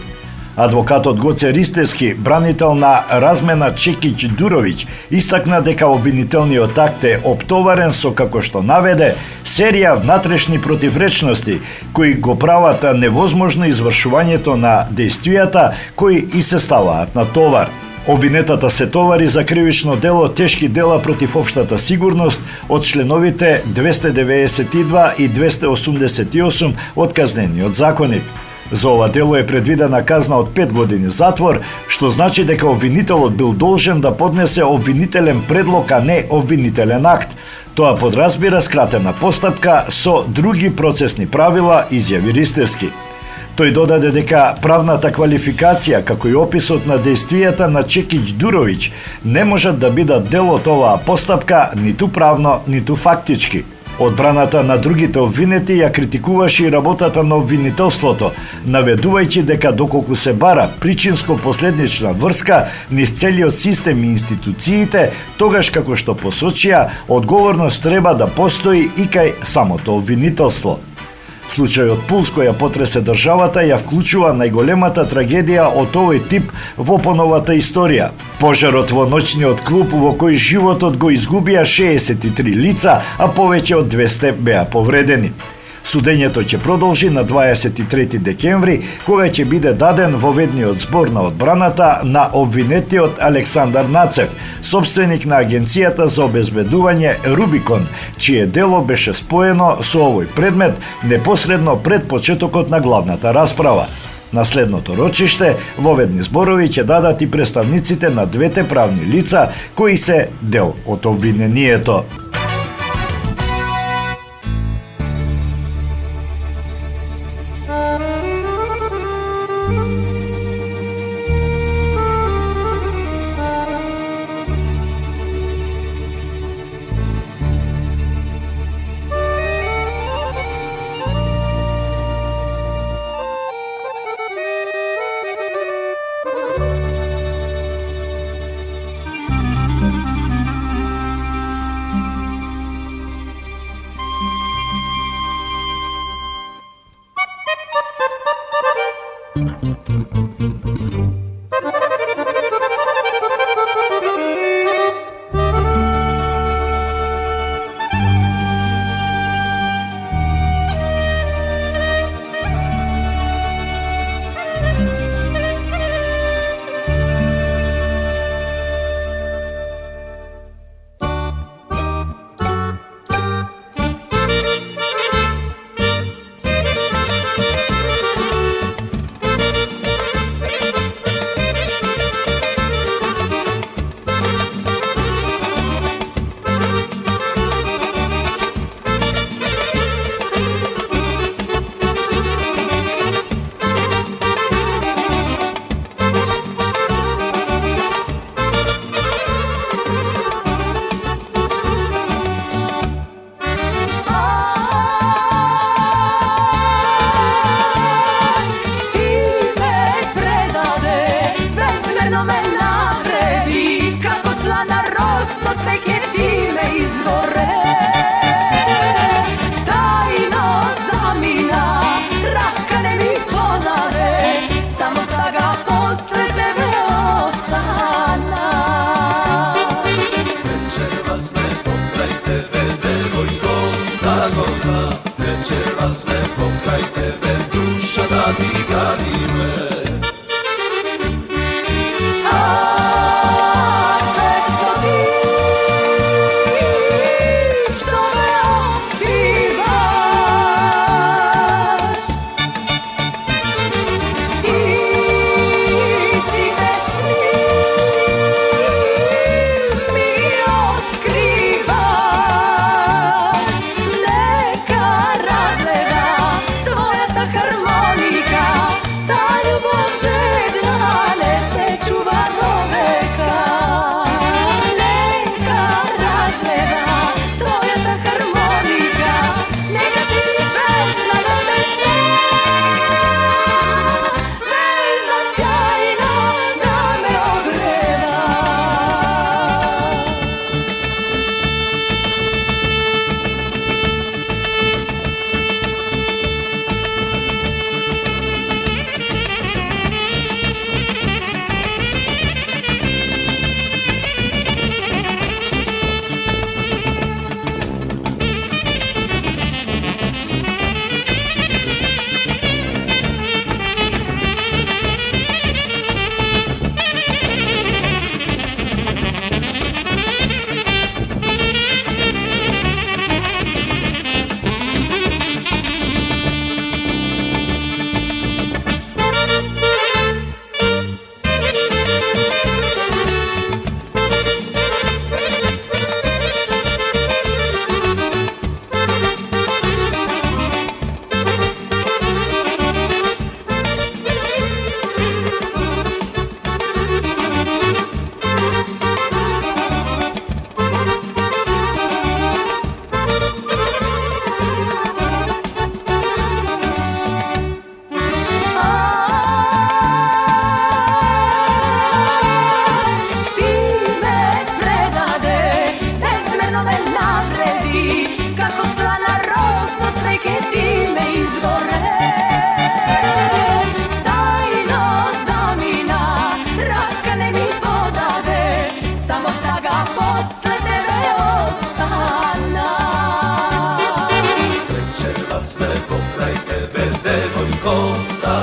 Адвокатот Гоце Ристевски, бранител на Размена Чекиќ Дуровиќ, истакна дека обвинителниот акт е оптоварен со, како што наведе, серија внатрешни противречности кои го прават невозможно извршувањето на действијата кои и се ставаат на товар. Обвинетата се товари за кривично дело тешки дела против општата сигурност од членовите 292 и 288 од Казнениот законник. За ова дело е предвидена казна од 5 години затвор, што значи дека обвинителот бил должен да поднесе обвинителен предлог, а не обвинителен акт. Тоа подразбира скратена постапка со други процесни правила, изјави Ристевски. Тој додаде дека правната квалификација, како и описот на действијата на Чекиќ Дуровиќ, не можат да бидат дел од оваа постапка ниту правно, ниту фактички. Одбраната на другите обвинети ја критикуваше и работата на обвинителството, наведувајќи дека доколку се бара причинско-последнична врска низ целиот систем и институциите, тогаш како што посочија, одговорност треба да постои и кај самото обвинителство. Случајот Пулс кој ја потресе државата ја вклучува најголемата трагедија од овој тип во поновата историја. Пожарот во ноќниот клуб во кој животот го изгубија 63 лица, а повеќе од 200 беа повредени. Судењето ќе продолжи на 23 декември, кога ќе биде даден воведниот збор на одбраната на обвинетиот Александар Нацев, собственик на Агенцијата за обезбедување Рубикон, чие дело беше споено со овој предмет непосредно пред почетокот на главната расправа. На следното рочиште, воведни зборови ќе дадат и представниците на двете правни лица кои се дел од обвинението.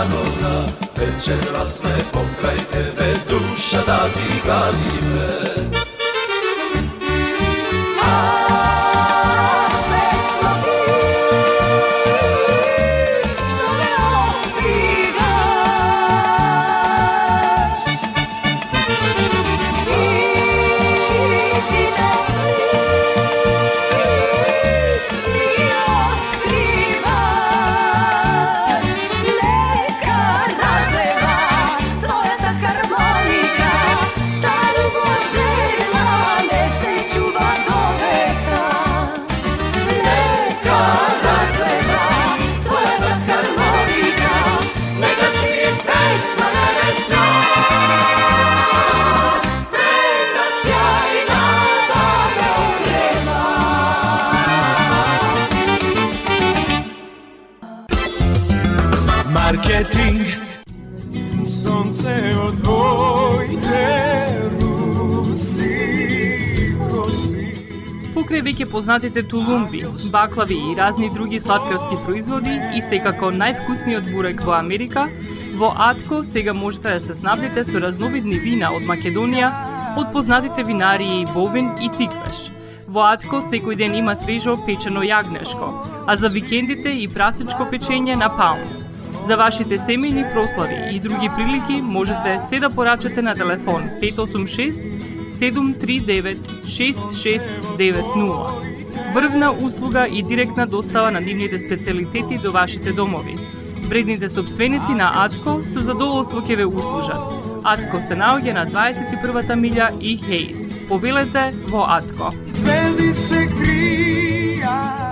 галиве. Večeras me pokraj tebe duša da ti gaливе. Marketing. Сонце од твоите руси коси. Покрај веќе познатите тулумби, баклави и разни други сладкарски производи и секако највкусниот бурек во Америка, во Атко сега можете да се снабдите со разновидни вина од Македонија, од познатите винарии Бовин и Тиквеш. Во Атко секој ден има свежо печено јагнешко, а за викендите и прасничко печење на паунд. За вашите семејни прослави и други прилики можете се да порачате на телефон 586 739 6690. Врвна услуга и директна достава на нивните специјалитети до вашите домови. Вредните собственици на Атко со задоволство ќе ве услужат. Атко се наоѓа на 21-та милја и Хейс. Повелете во Атко. Звезди се кријат.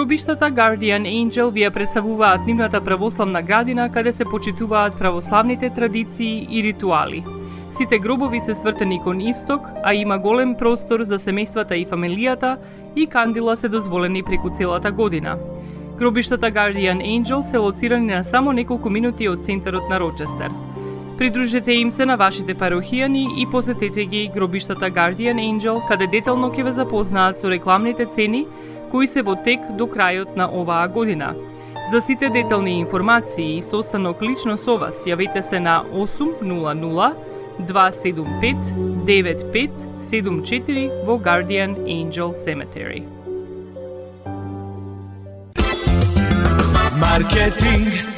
Гробиштата Guardian Angel ви ја представуваат нивната православна градина каде се почитуваат православните традиции и ритуали. Сите гробови се свртени кон исток, а има голем простор за семејствата и фамилијата и кандила се дозволени преку целата година. Гробиштата Guardian Angel се лоцирани на само неколку минути од центарот на Рочестер. Придружете им се на вашите парохијани и посетете ги гробиштата Guardian Angel, каде детално ќе ве запознаат со рекламните цени, кои се во тек до крајот на оваа година. За сите детални информации и состанок лично со вас, јавете се на 800 275 9574 во Guardian Angel Cemetery. Маркетинг.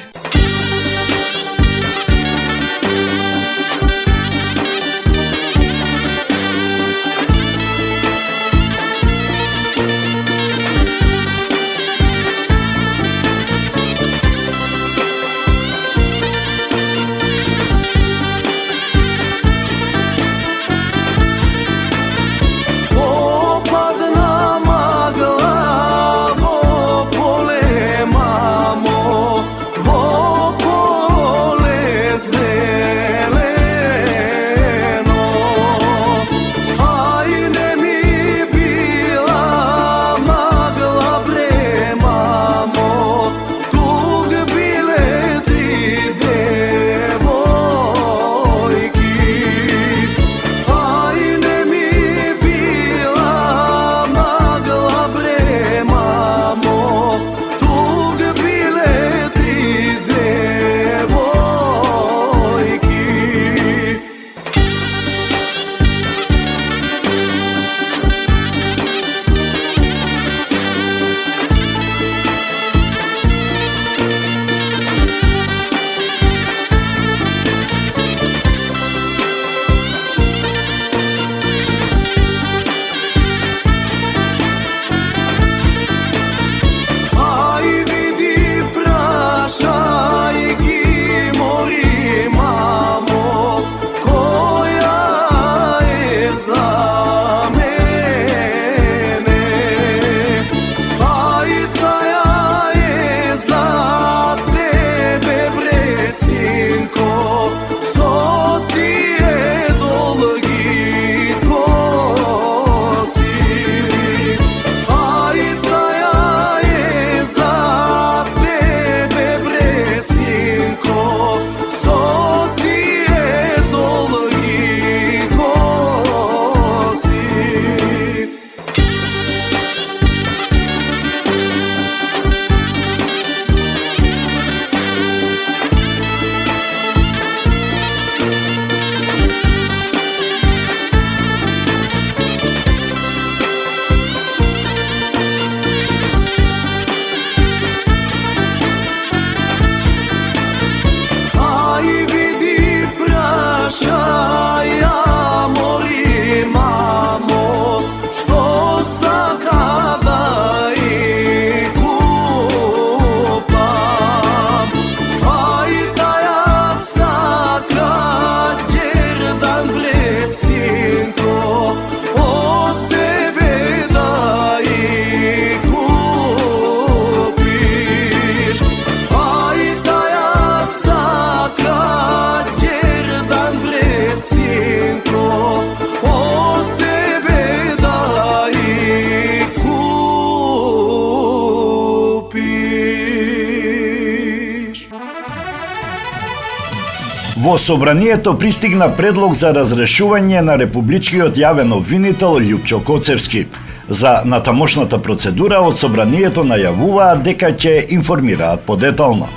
Во собранието пристигна предлог за разрешување на републичкиот јавен обвинител Љупчо Коцевски. За натамошната процедура од собранието најавуваат дека ќе информираат подетално.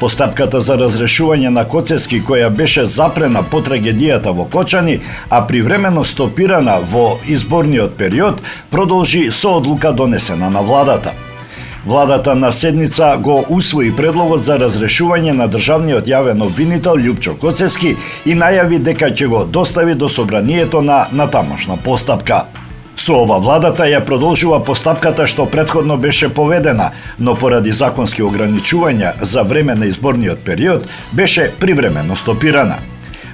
Постапката за разрешување на Коцевски, која беше запрена по трагедијата во Кочани, а привремено стопирана во изборниот период, продолжи со одлука донесена на владата. Владата на седница го усвои предлогот за разрешување на државниот јавен обвинител Љупчо Коцевски и најави дека ќе го достави до собранието на натамошна постапка. Со ова владата ја продолжува постапката што претходно беше поведена, но поради законски ограничувања за време на изборниот период беше привремено стопирана.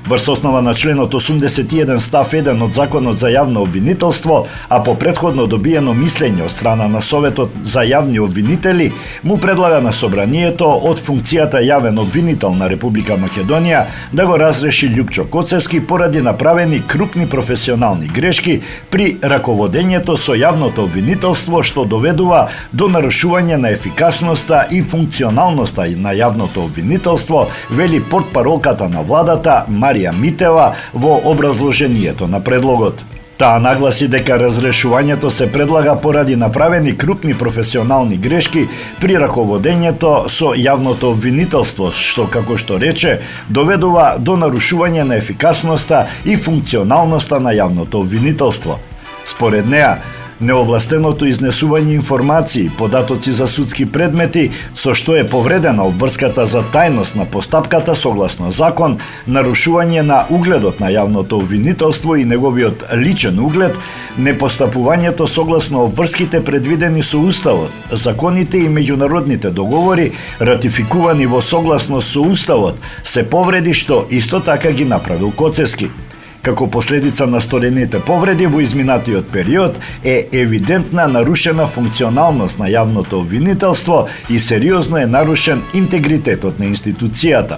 Врз основа на членот 81 став 1 од Законот за јавно обвинителство, а по претходно добиено мислење од страна на Советот за јавни обвинители, му предлага на собранието од функцијата јавен обвинител на Република Македонија да го разреши Љупчо Коцевски поради направени крупни професионални грешки при раководењето со јавното обвинителство, што доведува до нарушување на ефикасноста и функционалноста на јавното обвинителство, вели портпаролката на владата Марија Митева во образложението на предлогот. Таа нагласи дека разрешувањето се предлага поради направени крупни професионални грешки при раководењето со јавното обвинителство, што, како што рече, доведува до нарушување на ефикасноста и функционалноста на јавното обвинителство. Според неа, неовластеното изнесување информации, податоци за судски предмети, со што е повредена обврската за тајност на постапката согласно закон, нарушување на угледот на јавното обвинителство и неговиот личен углед, непостапувањето согласно обврските предвидени со Уставот, законите и меѓународните договори, ратификувани во согласност со Уставот, се повреди што исто така ги направил Коцевски. Како последица на сторените повреди во изминатиот период е евидентна нарушена функционалност на јавното обвинителство и сериозно е нарушен интегритетот на институцијата.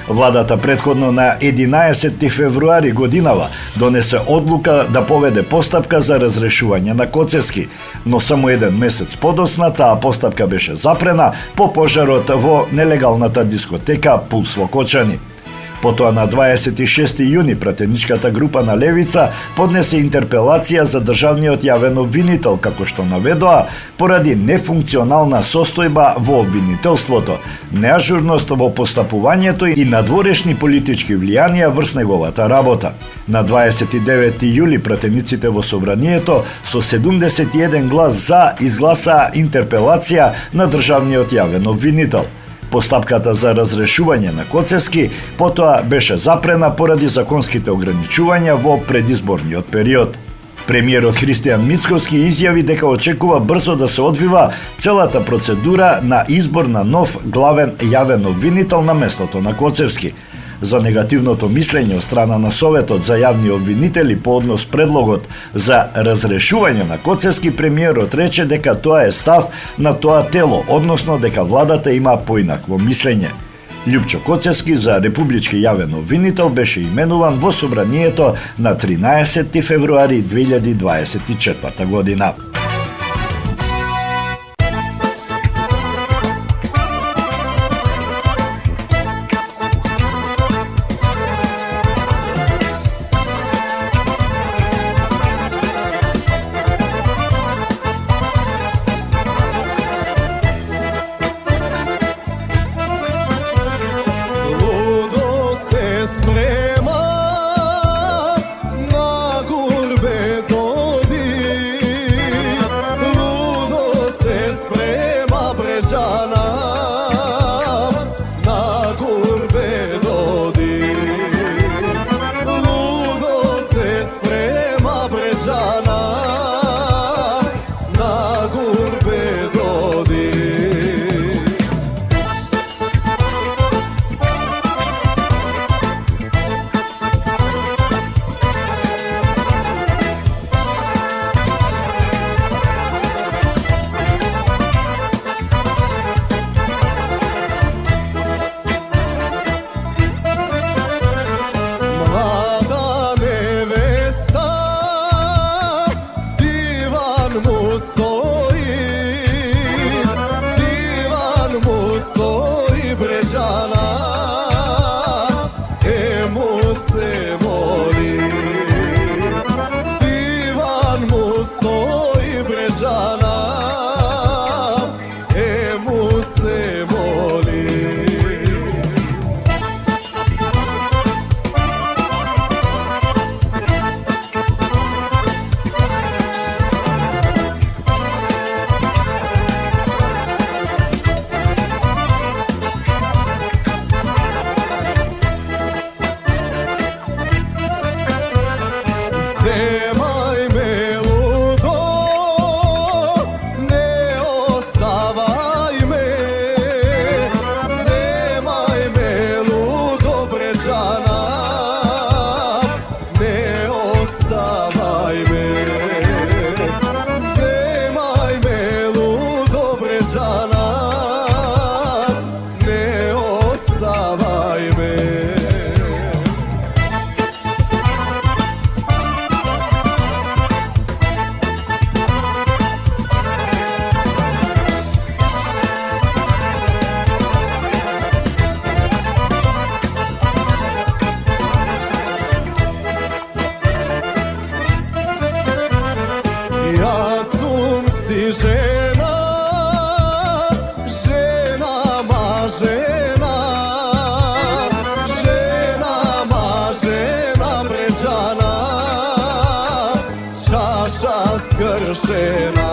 Владата претходно на 11 февруари годинава донесе одлука да поведе постапка за разрешување на Коцевски, но само еден месец подоцна таа постапка беше запрена по пожарот во нелегалната дискотека Пулс во Кочани. Потоа на 26 јуни пратеничката група на Левица поднесе интерпелација за државниот јавен обвинител, како што наведоа, поради нефункционална состојба во обвинителството, неажурност во постапувањето и надворешни политички влијанија врз неговата работа. На 29 јули пратениците во собранието со 71 глас за изгласаа интерпелација на државниот јавен обвинител. Постапката за разрешување на Коцевски потоа беше запрена поради законските ограничувања во предизборниот период. Премиерот Христијан Мицковски изјави дека очекува брзо да се одвива целата процедура на избор на нов главен јавен обвинител на местото на Коцевски. За негативното мислење од страна на Советот за јавни обвинители по однос предлогот за разрешување на Коцевски, премиерот рече дека тоа е став на тоа тело, односно дека владата има поинакво мислење. Љупчо Коцевски за републички јавен обвинител беше именуван во собранието на 13 февруари 2024 година. Лудо се спрема на гурбе доди си жена, жена ма жена, жена ма жена брежана, чаша скршена.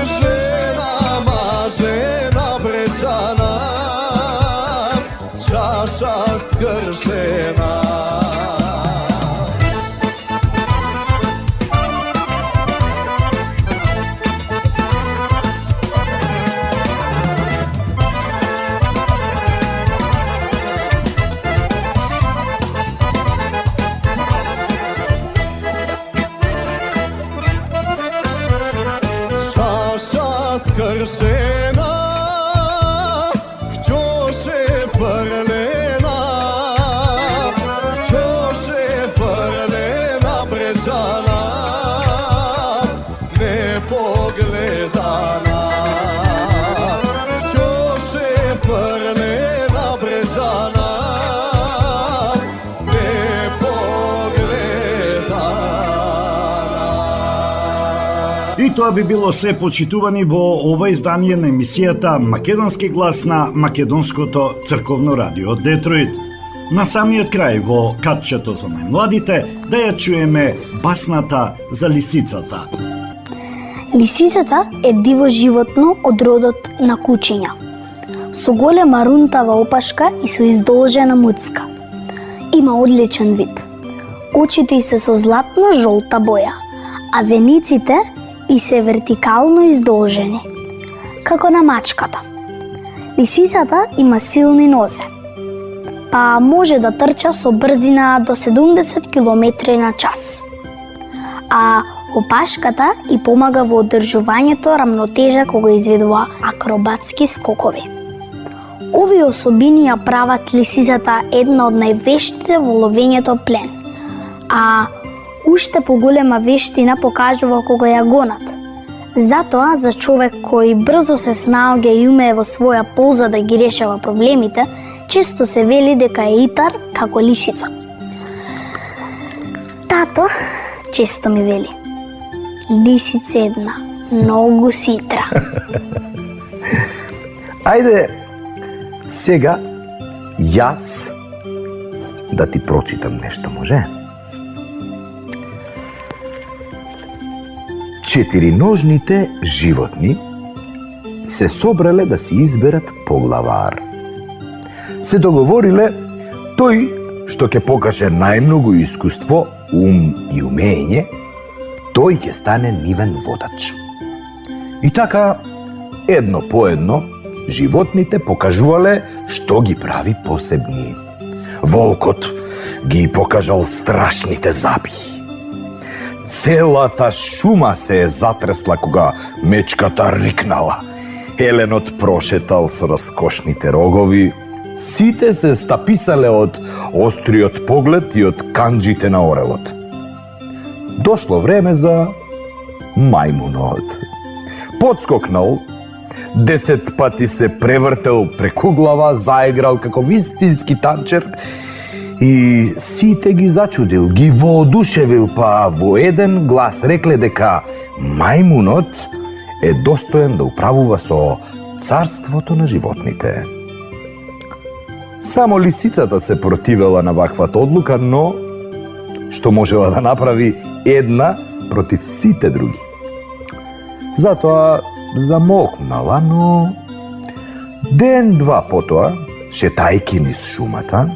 Жена ма жена брежана, чаша скршена. Скршена, вчош е фрлена, вчош е фрлена брежана, непогледана. Вчош е фрлена брежана, И тоа би било се, почитувани, во ова издание на емисијата Македонски глас на Македонското црковно радио Детройт. На самиот крај, во катчето за најмладите, да ја чуеме басната за лисицата. Лисицата е диво животно од родот на кучиња. Со голема рунтава опашка и со издолжена муцка. Има одличен вид. Очите се со златно-жолта боја, а зениците и се вертикално издолжени, како на мачката. Лисицата има силни нозе, па може да трча со брзина до 70 км на час. А опашката и помага во одржувањето рамнотежа кога изведува акробатски скокови. Овие особини ја прават лисицата една од највештите во ловењето плен, а уште поголема вештина покажува кога ја гонат. Затоа, за човек кој брзо се снаоѓа и умее во своја полза да ги решава проблемите, често се вели дека е итар како лисица. Тато често ми вели: лисица една, многу ситра. Ајде, сега јас да ти прочитам нешто, може? Четириножните животни се собрале да си изберат поглавар. Се договориле тој што ќе покаже најмногу искуство, ум и умење, тој ќе стане нивен водач. И така, едно по едно, животните покажувале што ги прави посебни. Волкот ги покажал страшните заби. Целата шума се е затресла кога мечката рикнала. Еленот прошетал со раскошните рогови. Сите се стаписале од остриот поглед и од канџите на орелот. Дошло време за мајмунот. Подскокнал, 10 пати се превртел преку глава, заиграл како вистински танчер и сите ги зачудил, ги воодушевил, па во еден глас рекле дека мајмунот е достоен да управува со царството на животните. Само лисицата се противела на ваквата одлука, но што можела да направи една против сите други. Затоа замолкнала, но ден-два потоа, шетајки низ шумата,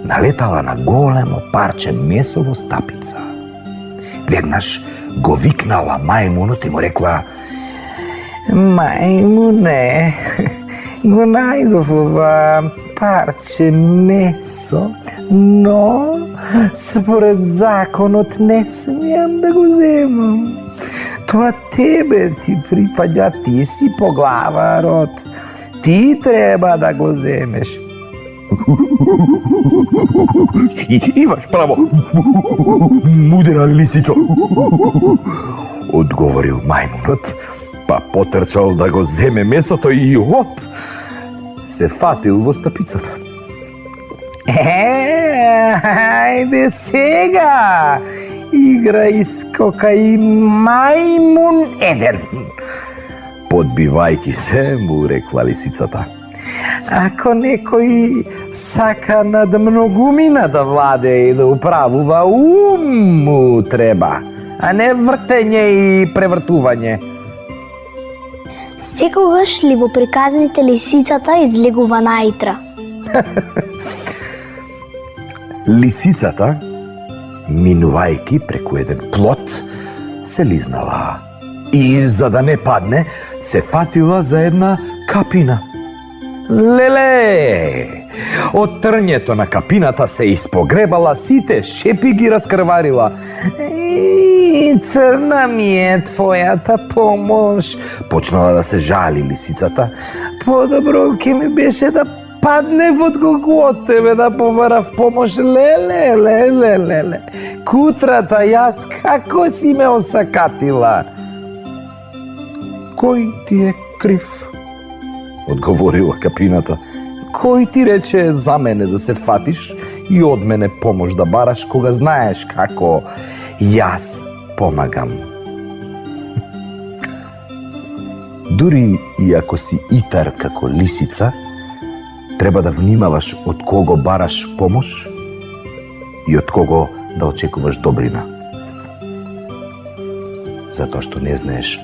налетала на големо парче месо во стапица. Веднаш го викнала мајмунот и му рекла: мајмуне, го најдов ова парче месо, но според законот не смеам да го земам. Тоа тебе ти припаѓа, ти си поглаварот. Ти треба да го земеш. Имаш право, мудра лисицо, одговорил мајмунот, па потрчал да го земе месото и оп, се фатил во стапицата. Ајде сега, игра и скока и мајмун еден. Подбивајќи се, му рекла лисицата. Ако некој сака над многумина да владе и да управува, ум му треба, а не вртење и превртување. Секогаш ли во приказните лисицата излегува наитра? Лисицата, минувајќи преку еден плот, се лизнала и за да не падне, се фатила за една капина. Леле! Од трњето на капината се испогребала, сите шепи ги раскрварила. Црна ми е твојата помош. Почнала да се жали лисицата. Подобро ке ми беше да падне од кого од тебе да побарав помош. Леле. Кутрата, јас како си ме осакатила? Кој ти е крив? Одговорила капината. Кој ти рече за мене да се фатиш и од мене помош да бараш, кога знаеш како јас помагам? Дури и ако си итар како лисица, треба да внимаваш од кого бараш помош и од кого да очекуваш добрина. Затоа што не знаеш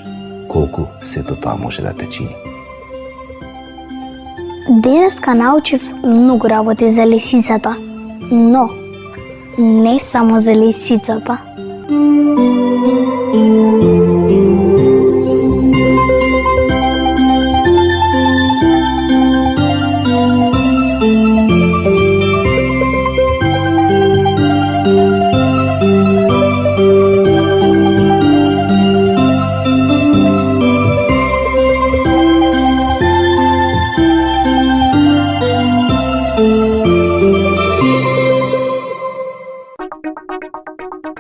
колку сето тоа може да те чини. Денеска научив многу работи за лисицата, но не само за лисицата.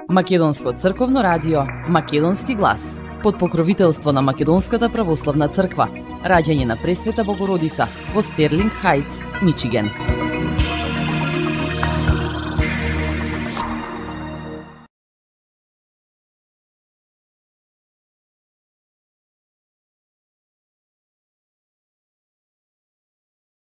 Македонско црковно радио, Македонски глас, под покровителство на Македонската православна црква, раѓање на Пресвета Богородица во Стерлинг Хајтс, Мичиген.